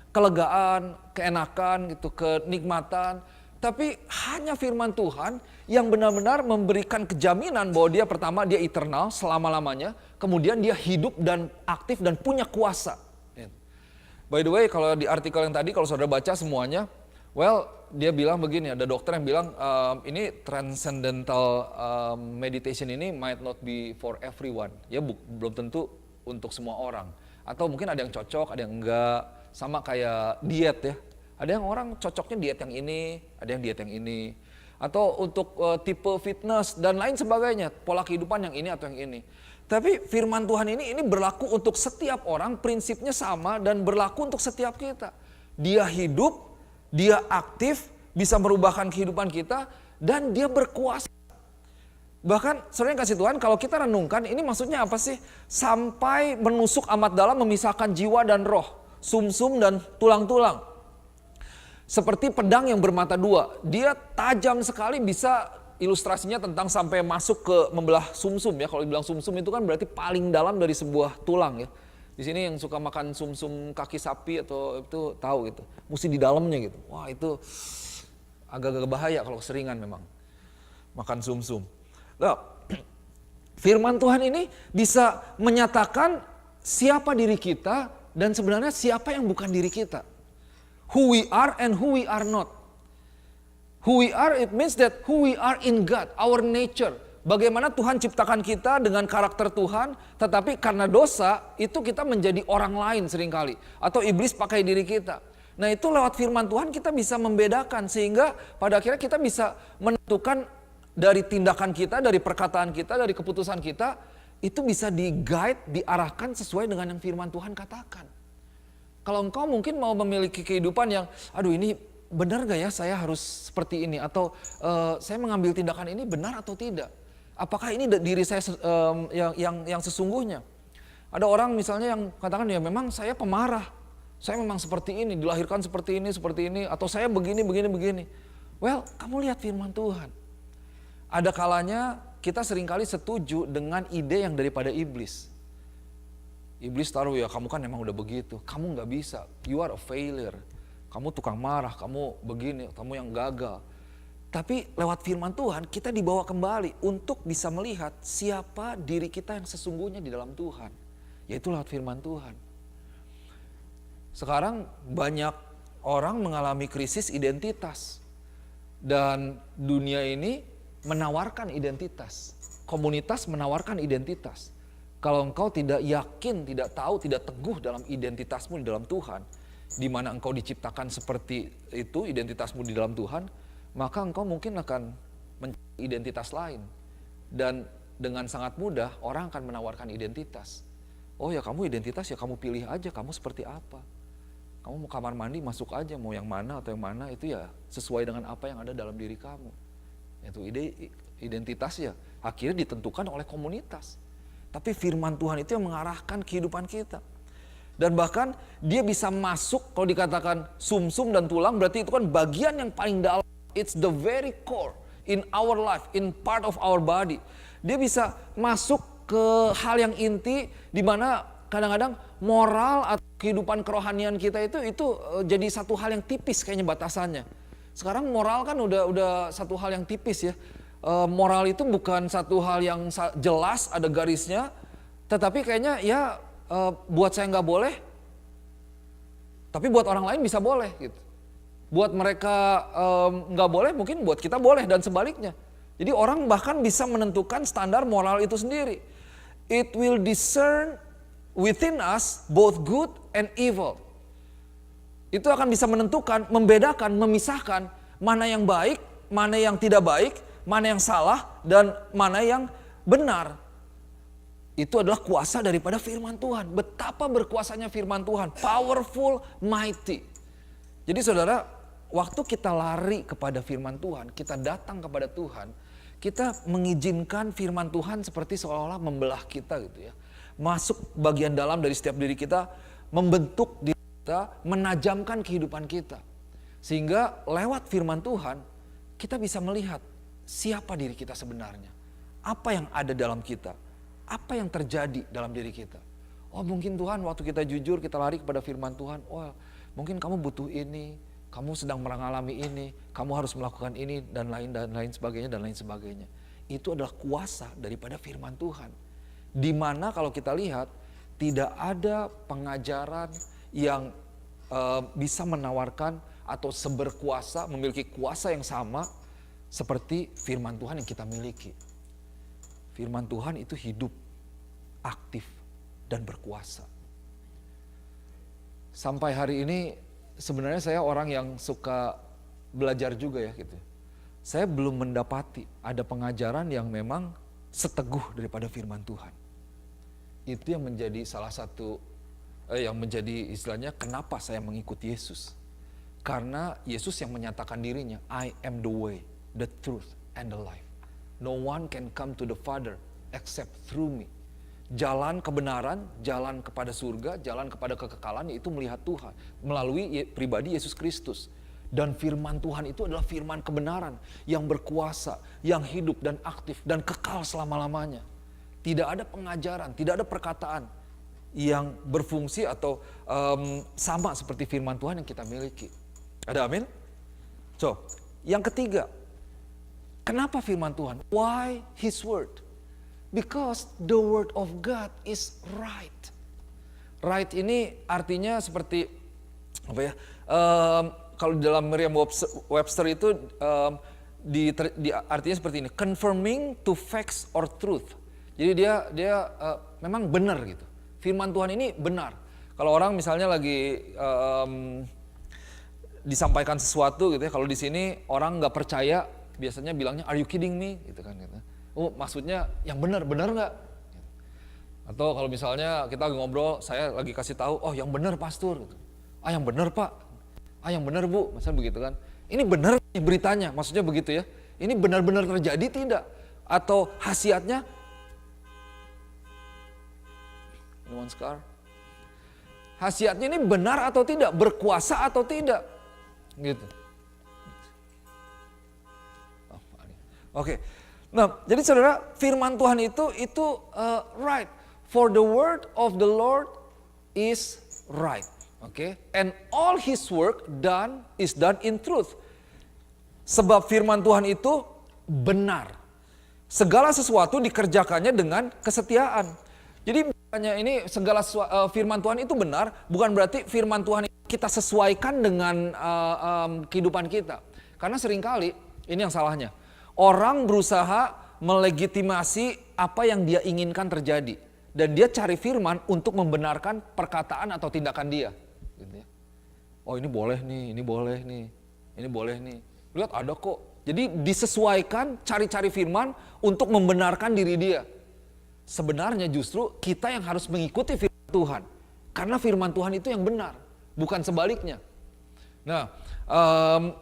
kelegaan, keenakan, gitu, kenikmatan. Tapi hanya firman Tuhan yang benar-benar memberikan kejaminan bahwa dia pertama dia eternal selama-lamanya. Kemudian dia hidup dan aktif dan punya kuasa. By the way, kalau di artikel yang tadi kalau saudara baca semuanya, dia bilang begini, ada dokter yang bilang ini transcendental meditation ini might not be for everyone. Ya belum tentu untuk semua orang. Atau mungkin ada yang cocok, ada yang enggak. Sama kayak diet ya. Ada yang orang cocoknya diet yang ini, ada yang diet yang ini. Atau untuk tipe fitness dan lain sebagainya. Pola kehidupan yang ini atau yang ini. Tapi firman Tuhan ini berlaku untuk setiap orang, prinsipnya sama dan berlaku untuk setiap kita. Dia hidup, dia aktif, bisa merubahkan kehidupan kita, dan dia berkuasa. Bahkan saudara yang kasih Tuhan, kalau kita renungkan ini maksudnya apa sih? Sampai menusuk amat dalam, memisahkan jiwa dan roh, sumsum dan tulang-tulang. Seperti pedang yang bermata dua, dia tajam sekali, bisa ilustrasinya tentang sampai masuk ke membelah sumsum ya. Kalau dibilang sumsum itu kan berarti paling dalam dari sebuah tulang ya. Di sini yang suka makan sumsum kaki sapi atau itu tahu gitu, mesti di dalamnya gitu. Wah itu agak-agak bahaya kalau keseringan memang makan sumsum. Nah, firman Tuhan ini bisa menyatakan siapa diri kita dan sebenarnya siapa yang bukan diri kita. Who we are and who we are not. Who we are, it means that who we are in God, our nature. Bagaimana Tuhan ciptakan kita dengan karakter Tuhan, tetapi karena dosa itu kita menjadi orang lain seringkali. Atau iblis pakai diri kita. Nah itu lewat firman Tuhan kita bisa membedakan, sehingga pada akhirnya kita bisa menentukan dari tindakan kita, dari perkataan kita, dari keputusan kita, itu bisa di-guide, diarahkan sesuai dengan yang firman Tuhan katakan. Kalau engkau mungkin mau memiliki kehidupan yang, aduh ini benar gak ya saya harus seperti ini? Atau saya mengambil tindakan ini benar atau tidak? Apakah ini diri saya yang sesungguhnya? Ada orang misalnya yang katakan ya memang saya pemarah. Saya memang seperti ini, dilahirkan seperti ini. Atau saya begini. Well, kamu lihat firman Tuhan. Ada kalanya kita seringkali setuju dengan ide yang daripada iblis. Iblis taruh ya kamu kan emang udah begitu, kamu gak bisa, you are a failure. Kamu tukang marah, kamu begini, kamu yang gagal. Tapi lewat firman Tuhan kita dibawa kembali untuk bisa melihat siapa diri kita yang sesungguhnya di dalam Tuhan. Yaitu lewat firman Tuhan. Sekarang banyak orang mengalami krisis identitas. Dan dunia ini menawarkan identitas. Komunitas menawarkan identitas. Kalau engkau tidak yakin, tidak tahu, tidak teguh dalam identitasmu di dalam Tuhan, di mana engkau diciptakan seperti itu, identitasmu di dalam Tuhan, maka engkau mungkin akan mencari identitas lain. Dan dengan sangat mudah orang akan menawarkan identitas. Oh ya kamu identitas ya kamu pilih aja kamu seperti apa. Kamu mau kamar mandi masuk aja, mau yang mana atau yang mana itu ya sesuai dengan apa yang ada dalam diri kamu. Itu identitas ya akhirnya ditentukan oleh komunitas. Tapi firman Tuhan itu yang mengarahkan kehidupan kita. Dan bahkan dia bisa masuk, kalau dikatakan sumsum dan tulang berarti itu kan bagian yang paling dalam. It's the very core in our life, in part of our body. Dia bisa masuk ke hal yang inti di mana kadang-kadang moral atau kehidupan kerohanian kita itu jadi satu hal yang tipis kayaknya batasannya. Sekarang moral kan udah satu hal yang tipis ya. Moral itu bukan satu hal yang jelas ada garisnya, tetapi kayaknya ya buat saya nggak boleh, tapi buat orang lain bisa boleh gitu. Buat mereka nggak boleh, mungkin buat kita boleh dan sebaliknya. Jadi orang bahkan bisa menentukan standar moral itu sendiri. It will discern within us both good and evil. Itu akan bisa menentukan, membedakan, memisahkan mana yang baik, mana yang tidak baik, mana yang salah, dan mana yang benar. Itu adalah kuasa daripada firman Tuhan. Betapa berkuasanya firman Tuhan. Powerful, mighty. Jadi saudara, waktu kita lari kepada firman Tuhan, kita datang kepada Tuhan, kita mengizinkan firman Tuhan seperti seolah-olah membelah kita gitu ya. Masuk bagian dalam dari setiap diri kita, membentuk diri kita, menajamkan kehidupan kita. Sehingga lewat firman Tuhan, kita bisa melihat siapa diri kita sebenarnya. Apa yang ada dalam kita. Apa yang terjadi dalam diri kita. Oh mungkin Tuhan waktu kita jujur, kita lari kepada firman Tuhan. Oh mungkin kamu butuh ini. Kamu sedang mengalami ini, kamu harus melakukan ini dan lain sebagainya. Itu adalah kuasa daripada firman Tuhan. Di mana kalau kita lihat tidak ada pengajaran yang bisa menawarkan atau seberkuasa, memiliki kuasa yang sama seperti firman Tuhan yang kita miliki. Firman Tuhan itu hidup, aktif dan berkuasa. Sampai hari ini sebenarnya saya orang yang suka belajar juga ya gitu. Saya belum mendapati ada pengajaran yang memang seteguh daripada firman Tuhan. Itu yang menjadi salah satu yang menjadi istilahnya kenapa saya mengikuti Yesus. Karena Yesus yang menyatakan dirinya, I am the way, the truth, and the life. No one can come to the Father except through me. Jalan kebenaran, jalan kepada surga, jalan kepada kekekalan yaitu melihat Tuhan melalui pribadi Yesus Kristus. Dan firman Tuhan itu adalah firman kebenaran yang berkuasa, yang hidup dan aktif dan kekal selama-lamanya. Tidak ada pengajaran, tidak ada perkataan yang berfungsi atau sama seperti firman Tuhan yang kita miliki. Ada amin? So, yang ketiga, kenapa firman Tuhan? Why His word? Because the word of God is right. Right ini artinya seperti apa ya? Kalau dalam Merriam-Webster itu artinya seperti ini, confirming to facts or truth. Jadi dia memang benar gitu. Firman Tuhan ini benar. Kalau orang misalnya lagi disampaikan sesuatu gitu ya, kalau di sini orang nggak percaya, biasanya bilangnya are you kidding me gitu kan gitu. Oh maksudnya yang benar nggak? Atau kalau misalnya kita lagi ngobrol, saya lagi kasih tahu, oh yang benar pastor, gitu. Ah yang benar pak, ah yang benar bu, misalnya begitu kan. Ini benar beritanya, maksudnya begitu ya. Ini benar-benar terjadi tidak? Atau khasiatnya? Anyone scar? Khasiatnya ini benar atau tidak? Berkuasa atau tidak? Gitu. Oke. Nah, jadi saudara, firman Tuhan itu right. For the word of the Lord is right. Oke. And all His work is done in truth. Sebab firman Tuhan itu benar. Segala sesuatu dikerjakannya dengan kesetiaan. Jadi bukannya ini segala firman Tuhan itu benar, bukan berarti firman Tuhan kita sesuaikan dengan kehidupan kita. Karena seringkali, ini yang salahnya. Orang berusaha melegitimasi apa yang dia inginkan terjadi. Dan dia cari firman untuk membenarkan perkataan atau tindakan dia. Gitu ya. Oh ini boleh nih, ini boleh nih, ini boleh nih. Lihat ada kok. Jadi disesuaikan cari-cari firman untuk membenarkan diri dia. Sebenarnya justru kita yang harus mengikuti firman Tuhan. Karena firman Tuhan itu yang benar, bukan sebaliknya. Nah,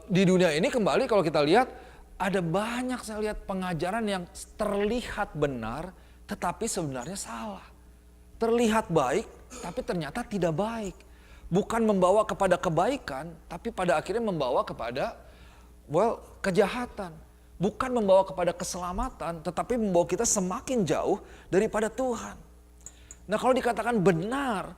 di dunia ini kembali kalau kita lihat, ada banyak saya lihat pengajaran yang terlihat benar, tetapi sebenarnya salah. Terlihat baik, tapi ternyata tidak baik. Bukan membawa kepada kebaikan, tapi pada akhirnya membawa kepada kejahatan. Bukan membawa kepada keselamatan, tetapi membawa kita semakin jauh daripada Tuhan. Nah kalau dikatakan benar,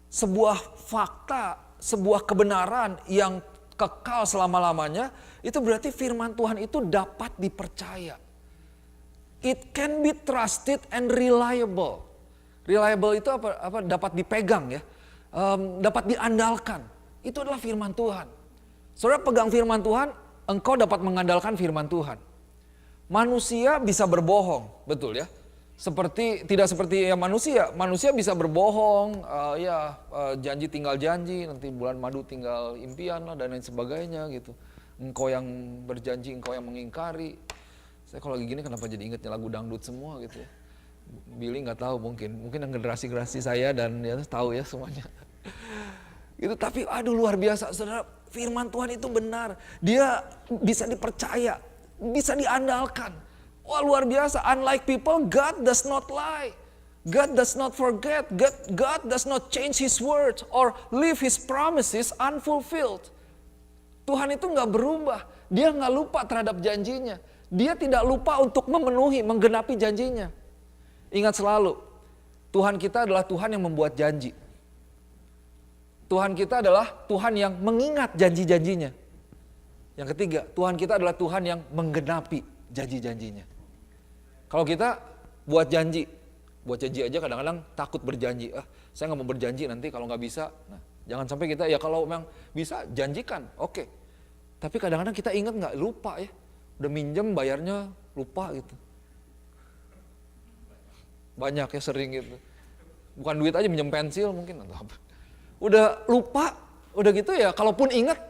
sebuah fakta, sebuah kebenaran yang kekal selama-lamanya, itu berarti firman Tuhan itu dapat dipercaya. It can be trusted and reliable. Reliable itu apa? Dapat dipegang ya, dapat diandalkan. Itu adalah firman Tuhan. Saudara pegang firman Tuhan, engkau dapat mengandalkan firman Tuhan. Manusia bisa berbohong, betul ya? Tidak seperti ya manusia bisa berbohong, janji tinggal janji, nanti bulan madu tinggal impian lah dan lain sebagainya gitu. Engkau yang berjanji, engkau yang mengingkari. Saya kalau lagi gini kenapa jadi ingetnya lagu dangdut semua gitu ya. Billy nggak tahu mungkin yang generasi saya dan ya tahu ya semuanya. Gitu, tapi luar biasa saudara, firman Tuhan itu benar. Dia bisa dipercaya, bisa diandalkan. Wah luar biasa, unlike people, God does not lie. God does not forget, God does not change His word or leave His promises unfulfilled. Tuhan itu nggak berubah, Dia nggak lupa terhadap janjinya. Dia tidak lupa untuk memenuhi, menggenapi janjinya. Ingat selalu, Tuhan kita adalah Tuhan yang membuat janji. Tuhan kita adalah Tuhan yang mengingat janji-janjinya. Yang ketiga, Tuhan kita adalah Tuhan yang menggenapi janji-janjinya. Kalau kita buat janji aja kadang-kadang takut berjanji. Saya nggak mau berjanji nanti kalau nggak bisa. Nah, jangan sampai kita ya kalau memang bisa janjikan, oke. Tapi kadang-kadang kita ingat nggak, lupa ya. Udah minjem bayarnya lupa gitu. Banyak ya sering gitu. Bukan duit aja, minjem pensil mungkin atau apa. Udah lupa, udah gitu ya kalaupun ingat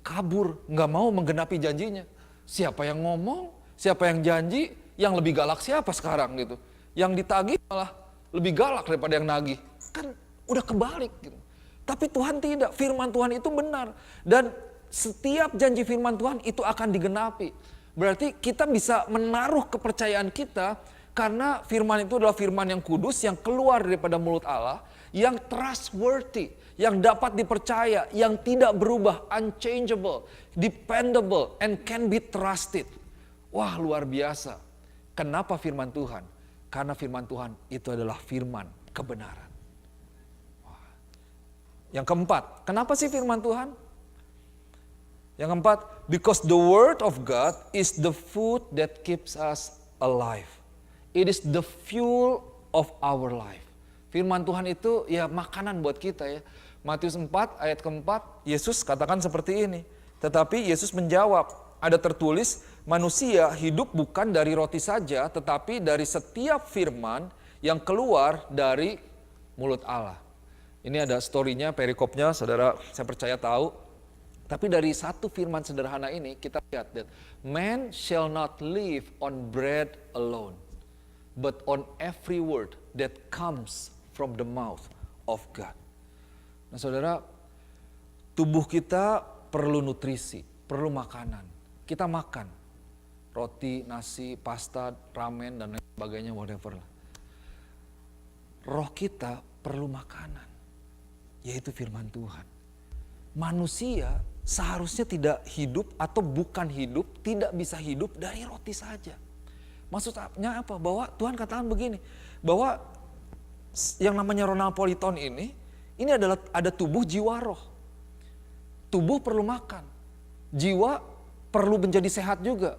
kabur, nggak mau menggenapi janjinya. Siapa yang ngomong, siapa yang janji, yang lebih galak siapa sekarang gitu. Yang ditagih malah lebih galak daripada yang nagih. Kan udah kebalik gitu. Tapi Tuhan tidak, firman Tuhan itu benar. Dan setiap janji firman Tuhan itu akan digenapi. Berarti kita bisa menaruh kepercayaan kita karena firman itu adalah firman yang kudus, yang keluar daripada mulut Allah, yang trustworthy, yang dapat dipercaya, yang tidak berubah, unchangeable, dependable, and can be trusted. Wah luar biasa. Kenapa firman Tuhan? Karena firman Tuhan itu adalah firman kebenaran. Wah. Yang keempat, kenapa sih firman Tuhan? Yang keempat, because the word of God is the food that keeps us alive. It is the fuel of our life. Firman Tuhan itu ya makanan buat kita ya. Matius 4 ayat keempat, Yesus katakan seperti ini. Tetapi Yesus menjawab, ada tertulis, manusia hidup bukan dari roti saja, tetapi dari setiap firman yang keluar dari mulut Allah. Ini ada story-nya, perikopnya, saudara saya percaya tahu. Tapi dari satu firman sederhana ini kita lihat that man shall not live on bread alone, but on every word that comes from the mouth of God. Nah saudara, tubuh kita perlu nutrisi, perlu makanan. Kita makan roti, nasi, pasta, ramen, dan lain sebagainya, whatever lah. Roh kita perlu makanan, yaitu firman Tuhan. Manusia seharusnya tidak hidup atau bukan hidup, tidak bisa hidup dari roti saja. Maksudnya apa? Bahwa Tuhan katakan begini, bahwa yang namanya Ronald Politon ini adalah ada tubuh, jiwa, roh. Tubuh perlu makan, jiwa perlu menjadi sehat juga.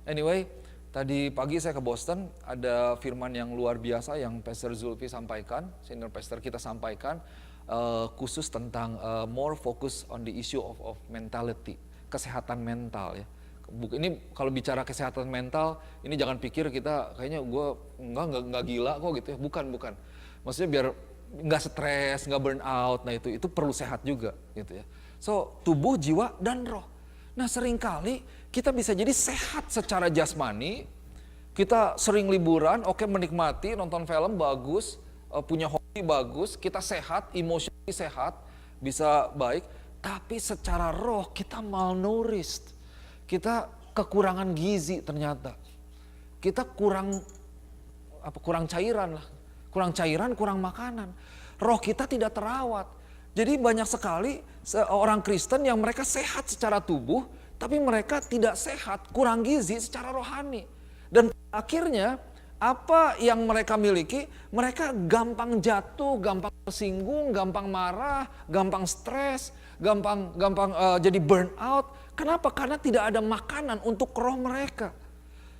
Anyway, tadi pagi saya ke Boston, ada firman yang luar biasa yang Pastor Zulfi sampaikan, senior pastor kita sampaikan, khusus tentang more focus on the issue of mentality, kesehatan mental ya. Ini kalau bicara kesehatan mental, ini jangan pikir kita kayaknya gue nggak gila kok gitu ya. Bukan. Maksudnya biar nggak stres, nggak burn out. Nah itu perlu sehat juga gitu ya. So tubuh, jiwa, dan roh. Nah seringkali kita bisa jadi sehat secara jasmani. Kita sering liburan, oke, menikmati, nonton film bagus, punya hobi bagus, kita sehat, emosi sehat, bisa baik. Tapi secara roh kita malnourished. Kita kekurangan gizi ternyata. Kita kurang cairan lah. Kurang cairan, kurang makanan. Roh kita tidak terawat. Jadi banyak sekali orang Kristen yang mereka sehat secara tubuh, tapi mereka tidak sehat, kurang gizi secara rohani. Dan akhirnya apa yang mereka miliki, mereka gampang jatuh, gampang tersinggung, gampang marah, gampang stres, gampang jadi burn out. Kenapa? Karena tidak ada makanan untuk roh mereka.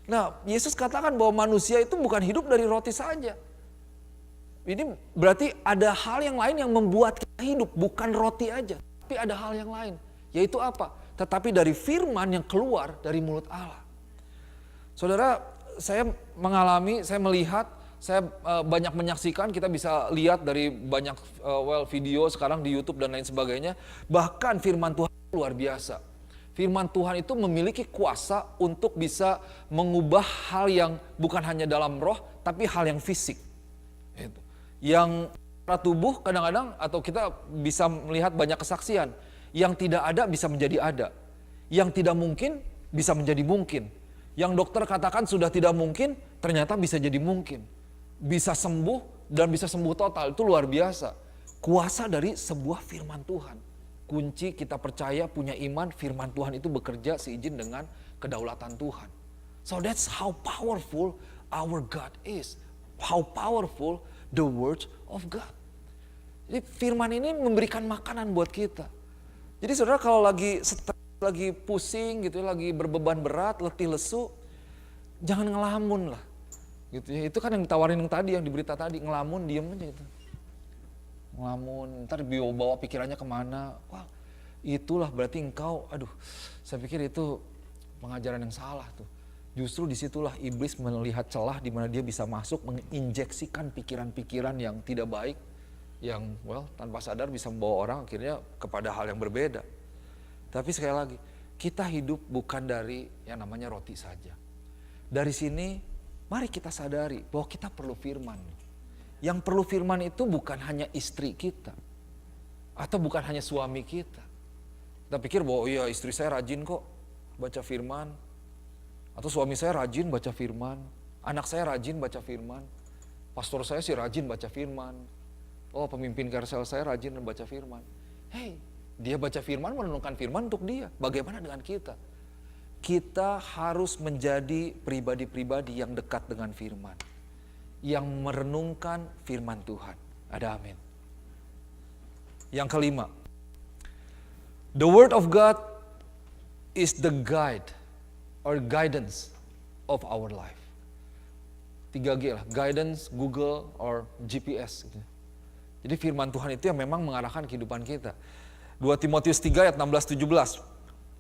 Nah, Yesus katakan bahwa manusia itu bukan hidup dari roti saja. Ini berarti ada hal yang lain yang membuat kita hidup, bukan roti aja. Tapi ada hal yang lain, yaitu apa? Tetapi dari firman yang keluar dari mulut Allah. Saudara, saya melihat, saya banyak menyaksikan, kita bisa lihat dari banyak video sekarang di YouTube dan lain sebagainya. Bahkan firman Tuhan luar biasa. Firman Tuhan itu memiliki kuasa untuk bisa mengubah hal yang bukan hanya dalam roh, tapi hal yang fisik. Yang secara tubuh kadang-kadang, atau kita bisa melihat banyak kesaksian. Yang tidak ada bisa menjadi ada. Yang tidak mungkin bisa menjadi mungkin. Yang dokter katakan sudah tidak mungkin, ternyata bisa jadi mungkin. Bisa sembuh dan bisa sembuh total, itu luar biasa. Kuasa dari sebuah firman Tuhan. Kunci kita percaya, punya iman, firman Tuhan itu bekerja seizin dengan kedaulatan Tuhan. So that's how powerful our God is. How powerful the word of God. Jadi firman ini memberikan makanan buat kita. Jadi saudara kalau lagi stres, lagi pusing gitu ya, lagi berbeban berat, letih lesu, jangan ngelamun lah. Gitu ya. Itu kan yang ditawarin yang tadi, yang di berita tadi, ngelamun, diem aja gitu. Ngelamun, ntar bawa pikirannya kemana. Wah, itulah berarti engkau, saya pikir itu pengajaran yang salah tuh. Justru disitulah iblis melihat celah di mana dia bisa masuk menginjeksikan pikiran-pikiran yang tidak baik, yang tanpa sadar bisa membawa orang akhirnya kepada hal yang berbeda. Tapi sekali lagi, kita hidup bukan dari yang namanya roti saja. Dari sini, mari kita sadari bahwa kita perlu firman. Yang perlu firman itu bukan hanya istri kita. Atau bukan hanya suami kita. Kita pikir bahwa iya istri saya rajin kok baca firman. Atau suami saya rajin baca firman. Anak saya rajin baca firman. Pastor saya sih rajin baca firman. Oh, pemimpin Karsel saya rajin baca firman. Hey, dia baca firman, merenungkan firman untuk dia. Bagaimana dengan kita? Kita harus menjadi pribadi-pribadi yang dekat dengan firman. Yang merenungkan firman Tuhan. Ada amin. Yang kelima. The word of God is the guide or guidance of our life. 3G lah, guidance, Google, or GPS. Gitu. Jadi firman Tuhan itu yang memang mengarahkan kehidupan kita. 2 Timotius 3 ayat 16-17.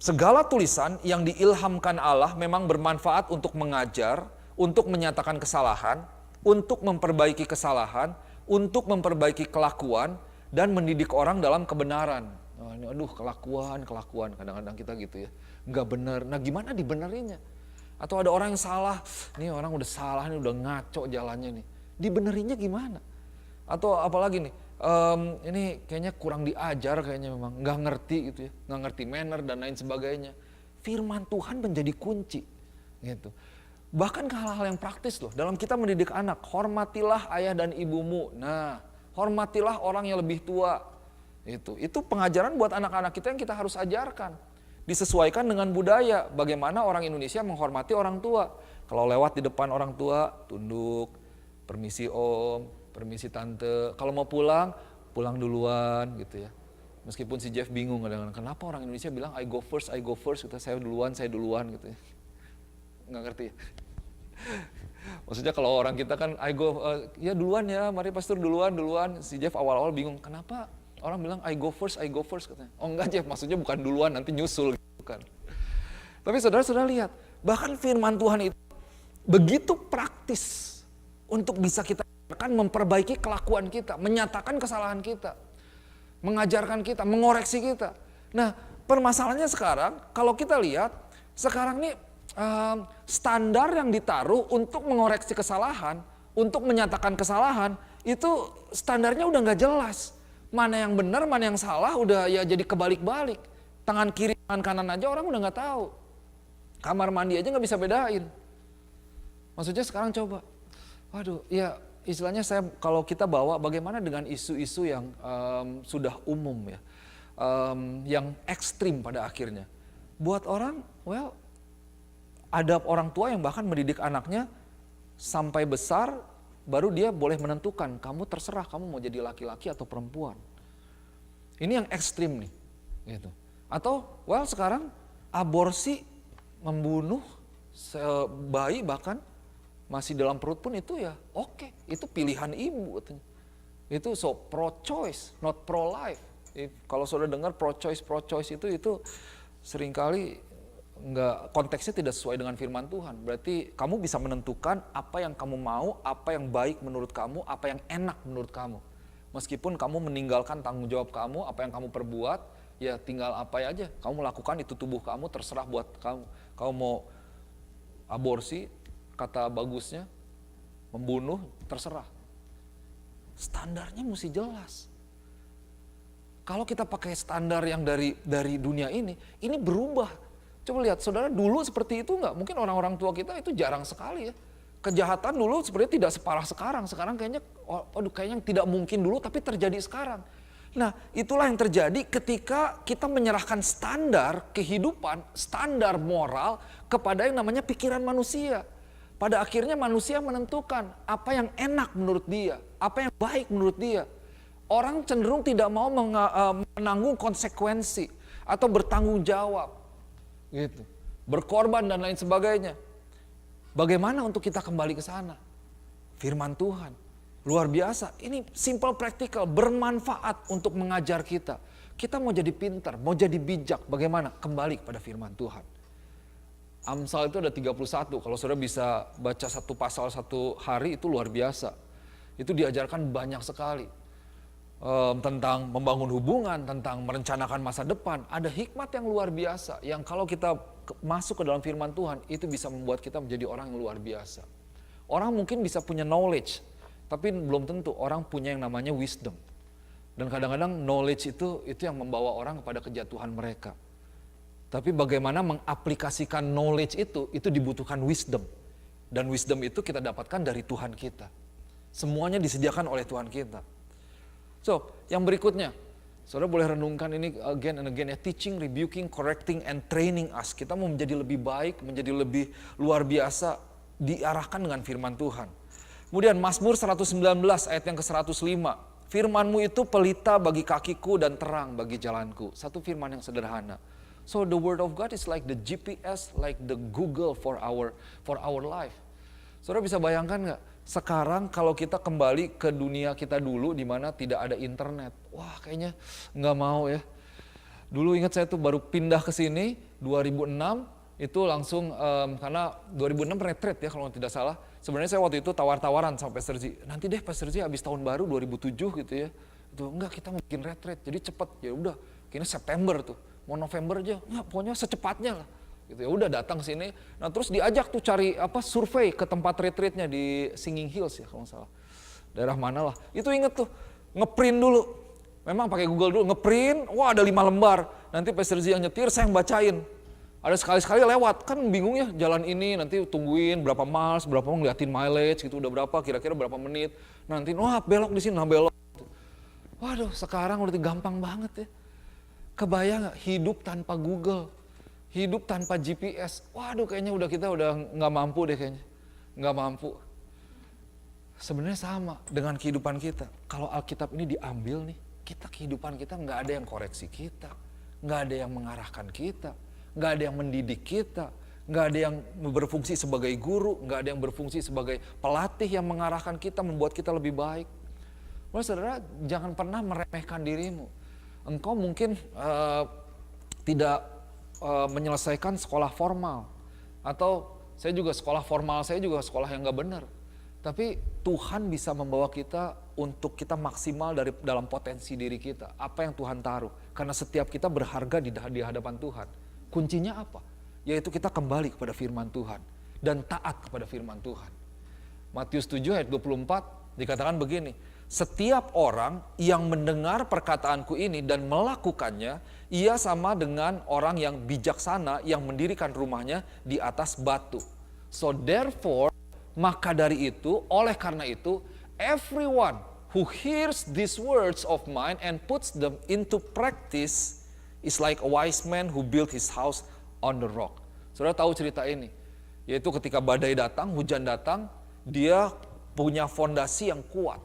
Segala tulisan yang diilhamkan Allah memang bermanfaat untuk mengajar, untuk menyatakan kesalahan, untuk memperbaiki kesalahan, untuk memperbaiki kelakuan, dan mendidik orang dalam kebenaran. Oh, ini kelakuan. Kadang-kadang kita gitu ya. Nggak benar. Nah gimana dibenerinnya? Atau ada orang yang salah. Nih orang udah salah, nih udah ngaco jalannya nih. Dibenerinnya gimana? Atau apalagi nih. Ini kayaknya kurang diajar kayaknya memang, nggak ngerti gitu ya, nggak ngerti manner dan lain sebagainya. Firman Tuhan menjadi kunci gitu. Bahkan ke hal-hal yang praktis loh, dalam kita mendidik anak, hormatilah ayah dan ibumu. Nah, hormatilah orang yang lebih tua. Itu pengajaran buat anak-anak kita yang kita harus ajarkan. Disesuaikan dengan budaya, bagaimana orang Indonesia menghormati orang tua. Kalau lewat di depan orang tua, tunduk, permisi om, permisi tante, kalau mau pulang duluan gitu ya. Meskipun si Jeff bingung kadang-kadang, kenapa orang Indonesia bilang I go first gitu, saya duluan gitu ya. Nggak ngerti ya. Maksudnya kalau orang kita kan I go, ya duluan ya, mari pastor duluan. Si Jeff awal-awal bingung, kenapa orang bilang I go first katanya. Oh enggak Jeff, maksudnya bukan duluan, nanti nyusul gitu kan. Tapi saudara-saudara lihat, bahkan firman Tuhan itu begitu praktis untuk bisa kita memperbaiki kelakuan kita, menyatakan kesalahan kita, mengajarkan kita, mengoreksi kita. Nah, permasalahannya sekarang, kalau kita lihat, sekarang nih standar yang ditaruh untuk mengoreksi kesalahan, untuk menyatakan kesalahan, itu standarnya udah nggak jelas. Mana yang benar, mana yang salah, udah ya jadi kebalik-balik. Tangan kiri, tangan kanan aja orang udah nggak tahu. Kamar mandi aja nggak bisa bedain. Maksudnya sekarang coba, waduh, ya istilahnya kalau kita bawa bagaimana dengan isu-isu yang sudah umum ya, yang ekstrim pada akhirnya. Buat orang, ada orang tua yang bahkan mendidik anaknya sampai besar, baru dia boleh menentukan, kamu terserah kamu mau jadi laki-laki atau perempuan. Ini yang ekstrim nih, gitu. Atau, sekarang aborsi, membunuh bayi bahkan masih dalam perut pun itu ya oke, itu pilihan ibu. Itu pro-choice, not pro-life. Kalau saudara dengar pro-choice itu seringkali konteksnya tidak sesuai dengan firman Tuhan. Berarti kamu bisa menentukan apa yang kamu mau, apa yang baik menurut kamu, apa yang enak menurut kamu. Meskipun kamu meninggalkan tanggung jawab kamu, apa yang kamu perbuat, ya tinggal apa aja. Kamu lakukan itu tubuh kamu, terserah buat kamu. Kamu mau aborsi, kata bagusnya, membunuh, terserah. Standarnya mesti jelas. Kalau kita pakai standar yang dari dunia ini berubah. Coba lihat, saudara, dulu seperti itu enggak? Mungkin orang-orang tua kita itu jarang sekali ya. Kejahatan dulu sebenarnya tidak separah sekarang. Sekarang kayaknya tidak mungkin dulu, tapi terjadi sekarang. Nah, itulah yang terjadi ketika kita menyerahkan standar kehidupan, standar moral kepada yang namanya pikiran manusia. Pada akhirnya manusia menentukan apa yang enak menurut dia, apa yang baik menurut dia. Orang cenderung tidak mau menanggung konsekuensi atau bertanggung jawab, gitu, berkorban dan lain sebagainya. Bagaimana untuk kita kembali ke sana? Firman Tuhan, luar biasa. Ini simple practical, bermanfaat untuk mengajar kita. Kita mau jadi pintar, mau jadi bijak, bagaimana? Kembali kepada firman Tuhan. Amsal itu ada 31, kalau saudara bisa baca satu pasal satu hari itu luar biasa. Itu diajarkan banyak sekali. Tentang membangun hubungan, tentang merencanakan masa depan. Ada hikmat yang luar biasa, yang kalau kita masuk ke dalam firman Tuhan, itu bisa membuat kita menjadi orang yang luar biasa. Orang mungkin bisa punya knowledge, tapi belum tentu orang punya yang namanya wisdom. Dan kadang-kadang knowledge itu yang membawa orang kepada kejatuhan mereka. Tapi bagaimana mengaplikasikan knowledge itu dibutuhkan wisdom. Dan wisdom itu kita dapatkan dari Tuhan kita. Semuanya disediakan oleh Tuhan kita. So, yang berikutnya, saudara boleh renungkan ini again and again ya, teaching, rebuking, correcting, and training us. Kita mau menjadi lebih baik, menjadi lebih luar biasa, diarahkan dengan firman Tuhan. Kemudian Mazmur 119 ayat yang ke-105. Firman-Mu itu pelita bagi kakiku dan terang bagi jalanku. Satu firman yang sederhana. So the word of God is like the GPS, like the Google for our life. Saudara bisa bayangkan nggak? Sekarang kalau kita kembali ke dunia kita dulu di mana tidak ada internet. Wah, kayaknya nggak mau ya. Dulu ingat saya tuh baru pindah ke sini 2006 itu langsung karena 2006 retreat ya kalau tidak salah. Sebenarnya saya waktu itu tawar-tawaran sama Pastor Z. Nanti deh Pastor Z habis tahun baru 2007 gitu ya. Itu enggak, kita mau bikin retreat. Jadi cepet, ya udah. Kayaknya September tuh. Mau November aja. Enggak, pokoknya secepatnya lah. Gitu ya udah datang sini. Nah, terus diajak tuh cari survei ke tempat retreatnya di Singing Hills ya kalau nggak salah. Daerah mana lah. Itu inget tuh, ngeprint dulu. Memang pakai Google dulu, ngeprint, wah ada 5 lembar. Nanti Pastor Z yang nyetir, saya yang bacain. Ada sekali-sekali lewat, kan bingung ya jalan ini, nanti tungguin berapa miles, berapa ngeliatin mileage gitu, udah berapa, kira-kira berapa menit. Nanti, wah belok di sini, nah belok. Waduh, sekarang udah gampang banget ya. Kebayang gak hidup tanpa Google, hidup tanpa GPS. Waduh, kayaknya kita udah nggak mampu deh kayaknya, nggak mampu. Sebenarnya sama dengan kehidupan kita. Kalau Alkitab ini diambil nih, kehidupan kita nggak ada yang koreksi kita, nggak ada yang mengarahkan kita, nggak ada yang mendidik kita, nggak ada yang berfungsi sebagai guru, nggak ada yang berfungsi sebagai pelatih yang mengarahkan kita, membuat kita lebih baik. Mulai saudara, jangan pernah meremehkan dirimu. Engkau mungkin tidak menyelesaikan sekolah formal. Atau saya juga sekolah formal, saya juga sekolah yang gak benar. Tapi Tuhan bisa membawa kita untuk kita maksimal dalam potensi diri kita. Apa yang Tuhan taruh. Karena setiap kita berharga di hadapan Tuhan. Kuncinya apa? Yaitu kita kembali kepada firman Tuhan. Dan taat kepada firman Tuhan. Matius 7 ayat 24 dikatakan begini. Setiap orang yang mendengar perkataanku ini dan melakukannya, ia sama dengan orang yang bijaksana yang mendirikan rumahnya di atas batu. So therefore, maka dari itu, oleh karena itu, everyone who hears these words of mine and puts them into practice is like a wise man who built his house on the rock. Saudara tahu cerita ini, yaitu ketika badai datang, hujan datang, dia punya fondasi yang kuat.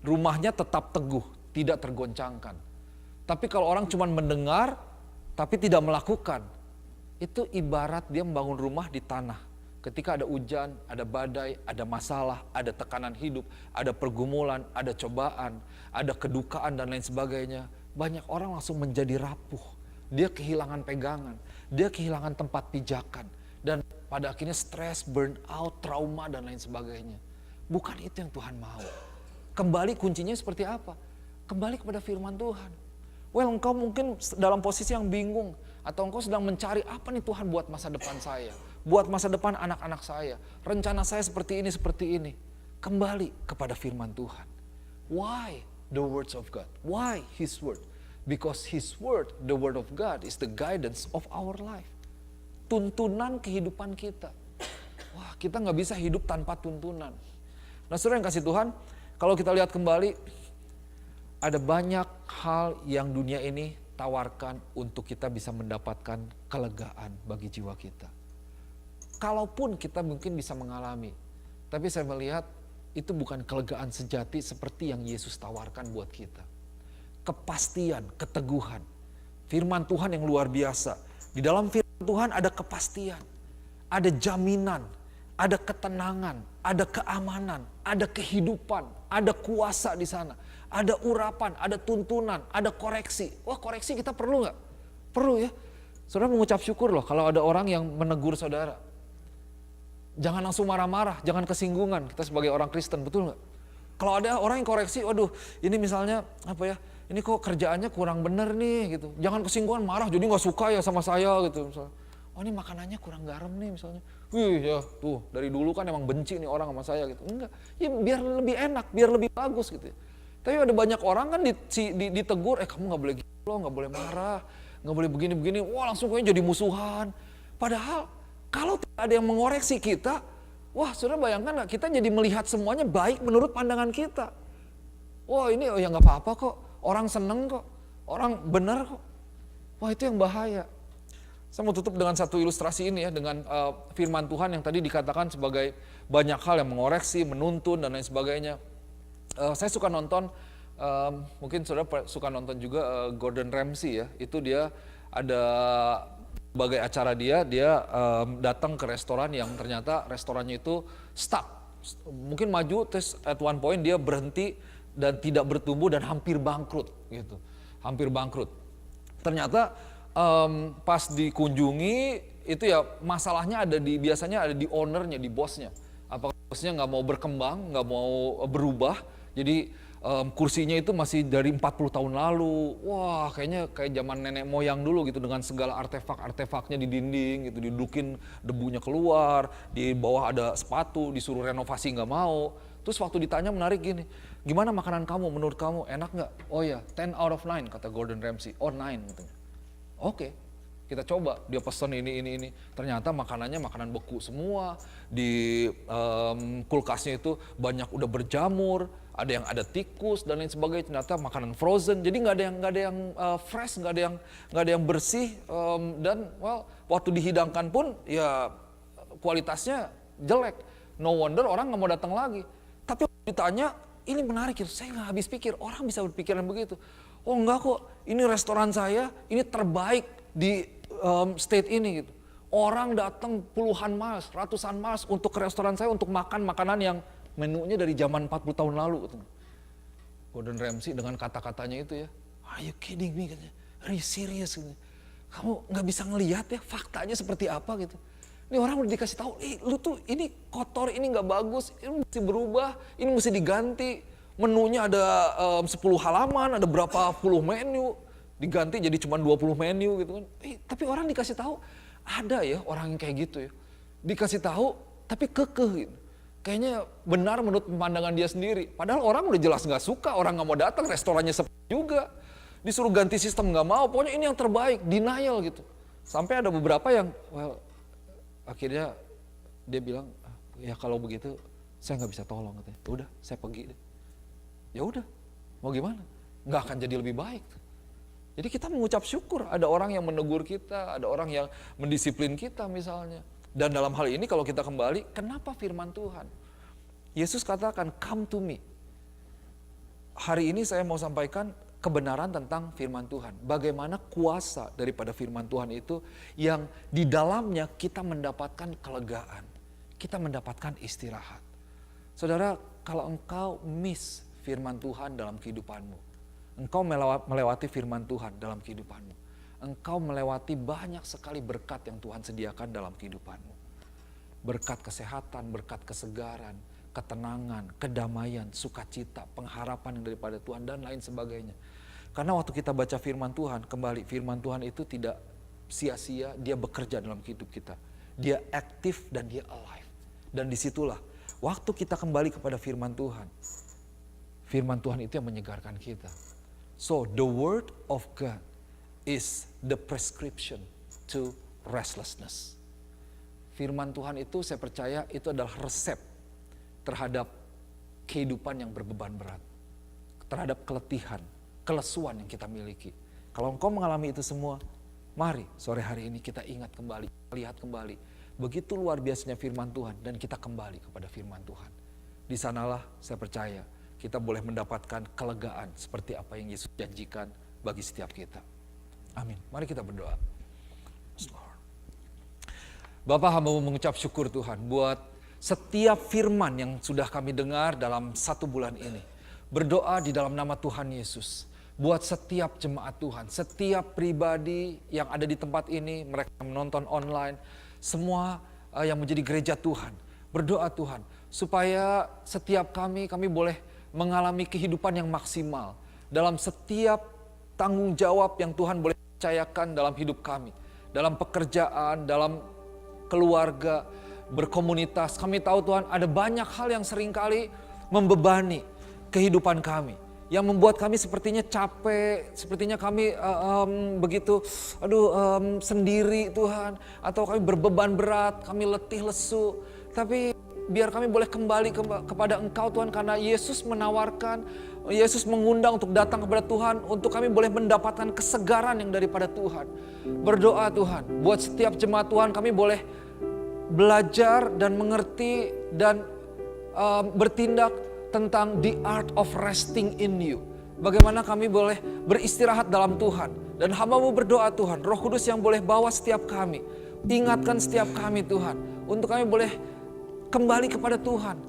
Rumahnya tetap teguh, tidak tergoncangkan. Tapi kalau orang cuma mendengar, tapi tidak melakukan, itu ibarat dia membangun rumah di tanah. Ketika ada hujan, ada badai, ada masalah, ada tekanan hidup, ada pergumulan, ada cobaan, ada kedukaan dan lain sebagainya. Banyak orang langsung menjadi rapuh. Dia kehilangan pegangan, dia kehilangan tempat pijakan. Dan pada akhirnya stres, burnout, trauma dan lain sebagainya. Bukan itu yang Tuhan mau. Kembali kuncinya seperti apa? Kembali kepada firman Tuhan. Well, engkau mungkin dalam posisi yang bingung. Atau engkau sedang mencari apa nih Tuhan buat masa depan saya. Buat masa depan anak-anak saya. Rencana saya seperti ini. Kembali kepada firman Tuhan. Why the words of God? Why His word? Because His word, the word of God, is the guidance of our life. Tuntunan kehidupan kita. Wah, kita gak bisa hidup tanpa tuntunan. Nah, saudara yang kasih Tuhan, kalau kita lihat kembali, ada banyak hal yang dunia ini tawarkan untuk kita bisa mendapatkan kelegaan bagi jiwa kita. Kalaupun kita mungkin bisa mengalami, tapi saya melihat itu bukan kelegaan sejati seperti yang Yesus tawarkan buat kita. Kepastian, keteguhan, firman Tuhan yang luar biasa. Di dalam firman Tuhan ada kepastian, ada jaminan, ada ketenangan, ada keamanan, ada kehidupan, ada kuasa di sana. Ada urapan, ada tuntunan, ada koreksi. Wah, koreksi kita perlu nggak? Perlu ya. Saudara mengucap syukur loh kalau ada orang yang menegur saudara. Jangan langsung marah-marah, jangan kesinggungan. Kita sebagai orang Kristen, betul nggak? Kalau ada orang yang koreksi, waduh ini misalnya apa ya, ini kok kerjaannya kurang bener nih gitu. Jangan kesinggungan, marah jadi nggak suka ya sama saya gitu. Misalnya, oh ini makanannya kurang garam nih misalnya. Wih ya tuh dari dulu kan emang benci nih orang sama saya gitu. Enggak, ya biar lebih enak, biar lebih bagus gitu ya. Tapi ada banyak orang kan ditegur, kamu gak boleh gitu loh, gak boleh marah, gak boleh begini-begini, wah langsung kayaknya jadi musuhan. Padahal kalau tidak ada yang mengoreksi kita, wah saudara bayangkan gak, kita jadi melihat semuanya baik menurut pandangan kita. Wah ini ya gak apa-apa kok, orang seneng kok, orang benar kok. Wah itu yang bahaya. Saya mau tutup dengan satu ilustrasi ini ya, dengan firman Tuhan yang tadi dikatakan sebagai banyak hal yang mengoreksi, menuntun dan lain sebagainya. Saya suka nonton, mungkin saudara suka nonton juga Gordon Ramsay ya. Itu dia ada sebagai acara dia datang ke restoran yang ternyata restorannya itu stuck. Mungkin maju, terus at one point dia berhenti dan tidak bertumbuh dan hampir bangkrut gitu. Hampir bangkrut. Ternyata pas dikunjungi itu ya masalahnya biasanya ada di ownernya, di bosnya. Apakah bosnya nggak mau berkembang, nggak mau berubah. Jadi kursinya itu masih dari 40 tahun lalu. Wah kayaknya kayak zaman nenek moyang dulu gitu. Dengan segala artefak-artefaknya di dinding gitu. Didudukin debunya keluar. Di bawah ada sepatu, disuruh renovasi nggak mau. Terus waktu ditanya menarik gini. Gimana makanan kamu menurut kamu enak nggak? Oh ya 10 out of 9 kata Gordon Ramsay. Oh 9 katanya. Oke. Kita coba, dia pesen ini. Ternyata makanannya makanan beku semua. Di kulkasnya itu banyak udah berjamur. Ada yang ada tikus dan lain sebagainya. Ternyata makanan frozen. Jadi nggak ada yang fresh, nggak ada yang bersih. Dan waktu dihidangkan pun ya kualitasnya jelek. No wonder orang nggak mau datang lagi. Tapi ditanya, ini menarik gitu. Saya nggak habis pikir. Orang bisa berpikiran begitu. Oh enggak kok, ini restoran saya, ini terbaik di state ini gitu. Orang datang puluhan miles, ratusan miles untuk ke restoran saya untuk makan makanan yang menunya dari zaman 40 tahun lalu. Gitu. Gordon Ramsay dengan kata-katanya itu ya, are you kidding me? Katanya. Are you serious? Katanya. Kamu nggak bisa ngelihat ya faktanya seperti apa gitu. Ini orang udah dikasih tahu, lu tuh ini kotor, ini nggak bagus, ini mesti berubah, ini mesti diganti. Menunya ada 10 halaman, ada berapa puluh menu, diganti jadi cuma 20 menu gitu kan. Tapi orang dikasih tahu, ada ya orang yang kayak gitu ya. Dikasih tahu, tapi kekeh gitu. Kayaknya benar menurut pandangan dia sendiri. Padahal orang udah jelas nggak suka, orang nggak mau datang, restorannya sepi juga. Disuruh ganti sistem nggak mau, pokoknya ini yang terbaik, denial gitu. Sampai ada beberapa yang, akhirnya dia bilang, ya kalau begitu saya nggak bisa tolong katanya. Udah, saya pergi deh. Ya udah, mau gimana? Nggak akan jadi lebih baik. Jadi kita mengucap syukur, ada orang yang menegur kita, ada orang yang mendisiplin kita misalnya. Dan dalam hal ini kalau kita kembali, kenapa firman Tuhan? Yesus katakan, come to me. Hari ini saya mau sampaikan kebenaran tentang firman Tuhan. Bagaimana kuasa daripada firman Tuhan itu yang di dalamnya kita mendapatkan kelegaan. Kita mendapatkan istirahat. Saudara, kalau engkau miss firman Tuhan dalam kehidupanmu, engkau melewati firman Tuhan dalam kehidupanmu, engkau melewati banyak sekali berkat yang Tuhan sediakan dalam kehidupanmu. Berkat kesehatan, berkat kesegaran, ketenangan, kedamaian, sukacita, pengharapan yang daripada Tuhan dan lain sebagainya. Karena waktu kita baca firman Tuhan, kembali firman Tuhan itu tidak sia-sia, dia bekerja dalam hidup kita. Dia aktif dan dia alive. Dan disitulah waktu kita kembali kepada firman Tuhan itu yang menyegarkan kita. So the word of God is the prescription to restlessness. Firman Tuhan itu saya percaya itu adalah resep terhadap kehidupan yang berbeban berat. Terhadap keletihan, kelesuan yang kita miliki. Kalau engkau mengalami itu semua, mari sore hari ini kita ingat kembali, lihat kembali. Begitu luar biasanya firman Tuhan dan kita kembali kepada firman Tuhan. Di sanalah saya percaya kita boleh mendapatkan kelegaan seperti apa yang Yesus janjikan bagi setiap kita. Amin. Mari kita berdoa. Bapak, hamba mengucap syukur Tuhan buat setiap firman yang sudah kami dengar dalam 1 bulan ini. Berdoa di dalam nama Tuhan Yesus. Buat setiap jemaat Tuhan, setiap pribadi yang ada di tempat ini, mereka yang menonton online, semua yang menjadi gereja Tuhan. Berdoa Tuhan, supaya setiap kami boleh mengalami kehidupan yang maksimal. Dalam setiap tanggung jawab yang Tuhan boleh percayakan dalam hidup kami. Dalam pekerjaan, dalam keluarga, berkomunitas. Kami tahu Tuhan ada banyak hal yang seringkali membebani kehidupan kami. Yang membuat kami sepertinya capek, sepertinya kami begitu sendiri Tuhan. Atau kami berbeban berat, kami letih lesu. Tapi biar kami boleh kembali kepada Engkau Tuhan, karena Yesus menawarkan, Yesus mengundang untuk datang kepada Tuhan, untuk kami boleh mendapatkan kesegaran yang daripada Tuhan. Berdoa Tuhan, buat setiap jemaat Tuhan kami boleh belajar dan mengerti dan bertindak tentang the art of resting in you. Bagaimana kami boleh beristirahat dalam Tuhan. Dan hamba-Mu berdoa Tuhan, Roh Kudus yang boleh bawa setiap kami, ingatkan setiap kami Tuhan, untuk kami boleh kembali kepada Tuhan.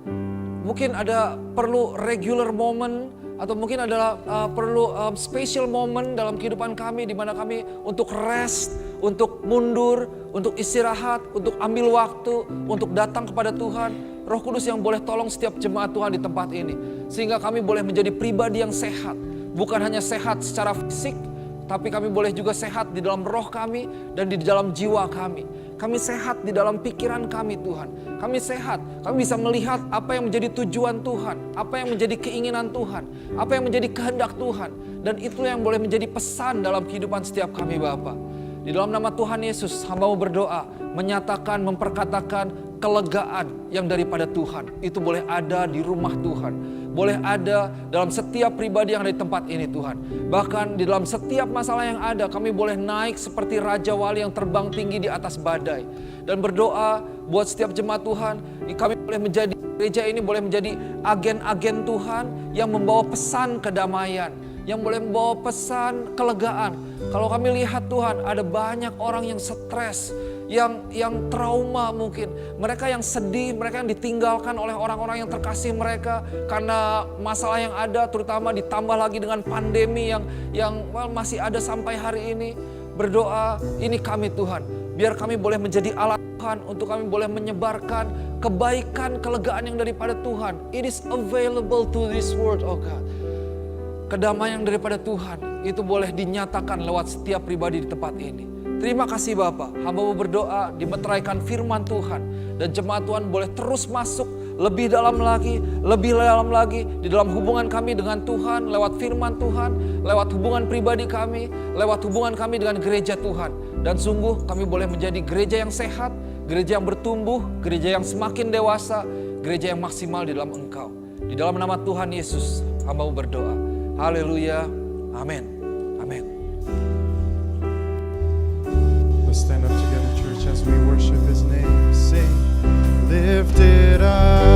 Mungkin ada perlu regular moment, atau mungkin adalah perlu special moment dalam kehidupan kami, di mana kami untuk rest, untuk mundur, untuk istirahat, untuk ambil waktu, untuk datang kepada Tuhan. Roh Kudus yang boleh tolong setiap jemaat Tuhan di tempat ini, sehingga kami boleh menjadi pribadi yang sehat. Bukan hanya sehat secara fisik, tapi kami boleh juga sehat di dalam roh kami dan di dalam jiwa kami. Kami sehat di dalam pikiran kami Tuhan. Kami sehat, kami bisa melihat apa yang menjadi tujuan Tuhan, apa yang menjadi keinginan Tuhan, apa yang menjadi kehendak Tuhan. Dan itu yang boleh menjadi pesan dalam kehidupan setiap kami Bapa. Di dalam nama Tuhan Yesus, hamba-Mu berdoa, menyatakan, memperkatakan kelegaan yang daripada Tuhan. Itu boleh ada di rumah Tuhan. Boleh ada dalam setiap pribadi yang ada di tempat ini Tuhan. Bahkan di dalam setiap masalah yang ada, kami boleh naik seperti Raja Wali yang terbang tinggi di atas badai. Dan berdoa buat setiap jemaat Tuhan, kami boleh menjadi, gereja ini boleh menjadi agen-agen Tuhan yang membawa pesan kedamaian, yang boleh membawa pesan kelegaan. Kalau kami lihat Tuhan, ada banyak orang yang stres, yang trauma mungkin. Mereka yang sedih, mereka yang ditinggalkan oleh orang-orang yang terkasih mereka karena masalah yang ada, terutama ditambah lagi dengan pandemi yang masih ada sampai hari ini. berdoa, ini kami Tuhan. Biar kami boleh menjadi alat Tuhan untuk kami boleh menyebarkan kebaikan, kelegaan yang daripada Tuhan. It is available to this world, oh God. Kedamaian daripada Tuhan itu boleh dinyatakan lewat setiap pribadi di tempat ini. Terima kasih Bapa, hamba berdoa dimeteraikan firman Tuhan. Dan jemaat Tuhan boleh terus masuk lebih dalam lagi di dalam hubungan kami dengan Tuhan, lewat firman Tuhan, lewat hubungan pribadi kami, lewat hubungan kami dengan gereja Tuhan. Dan sungguh kami boleh menjadi gereja yang sehat, gereja yang bertumbuh, gereja yang semakin dewasa, gereja yang maksimal di dalam Engkau. Di dalam nama Tuhan Yesus, hamba berdoa. Haleluya, amin, amin. Let's stand up together, church, as we worship His name. Sing, lifted up.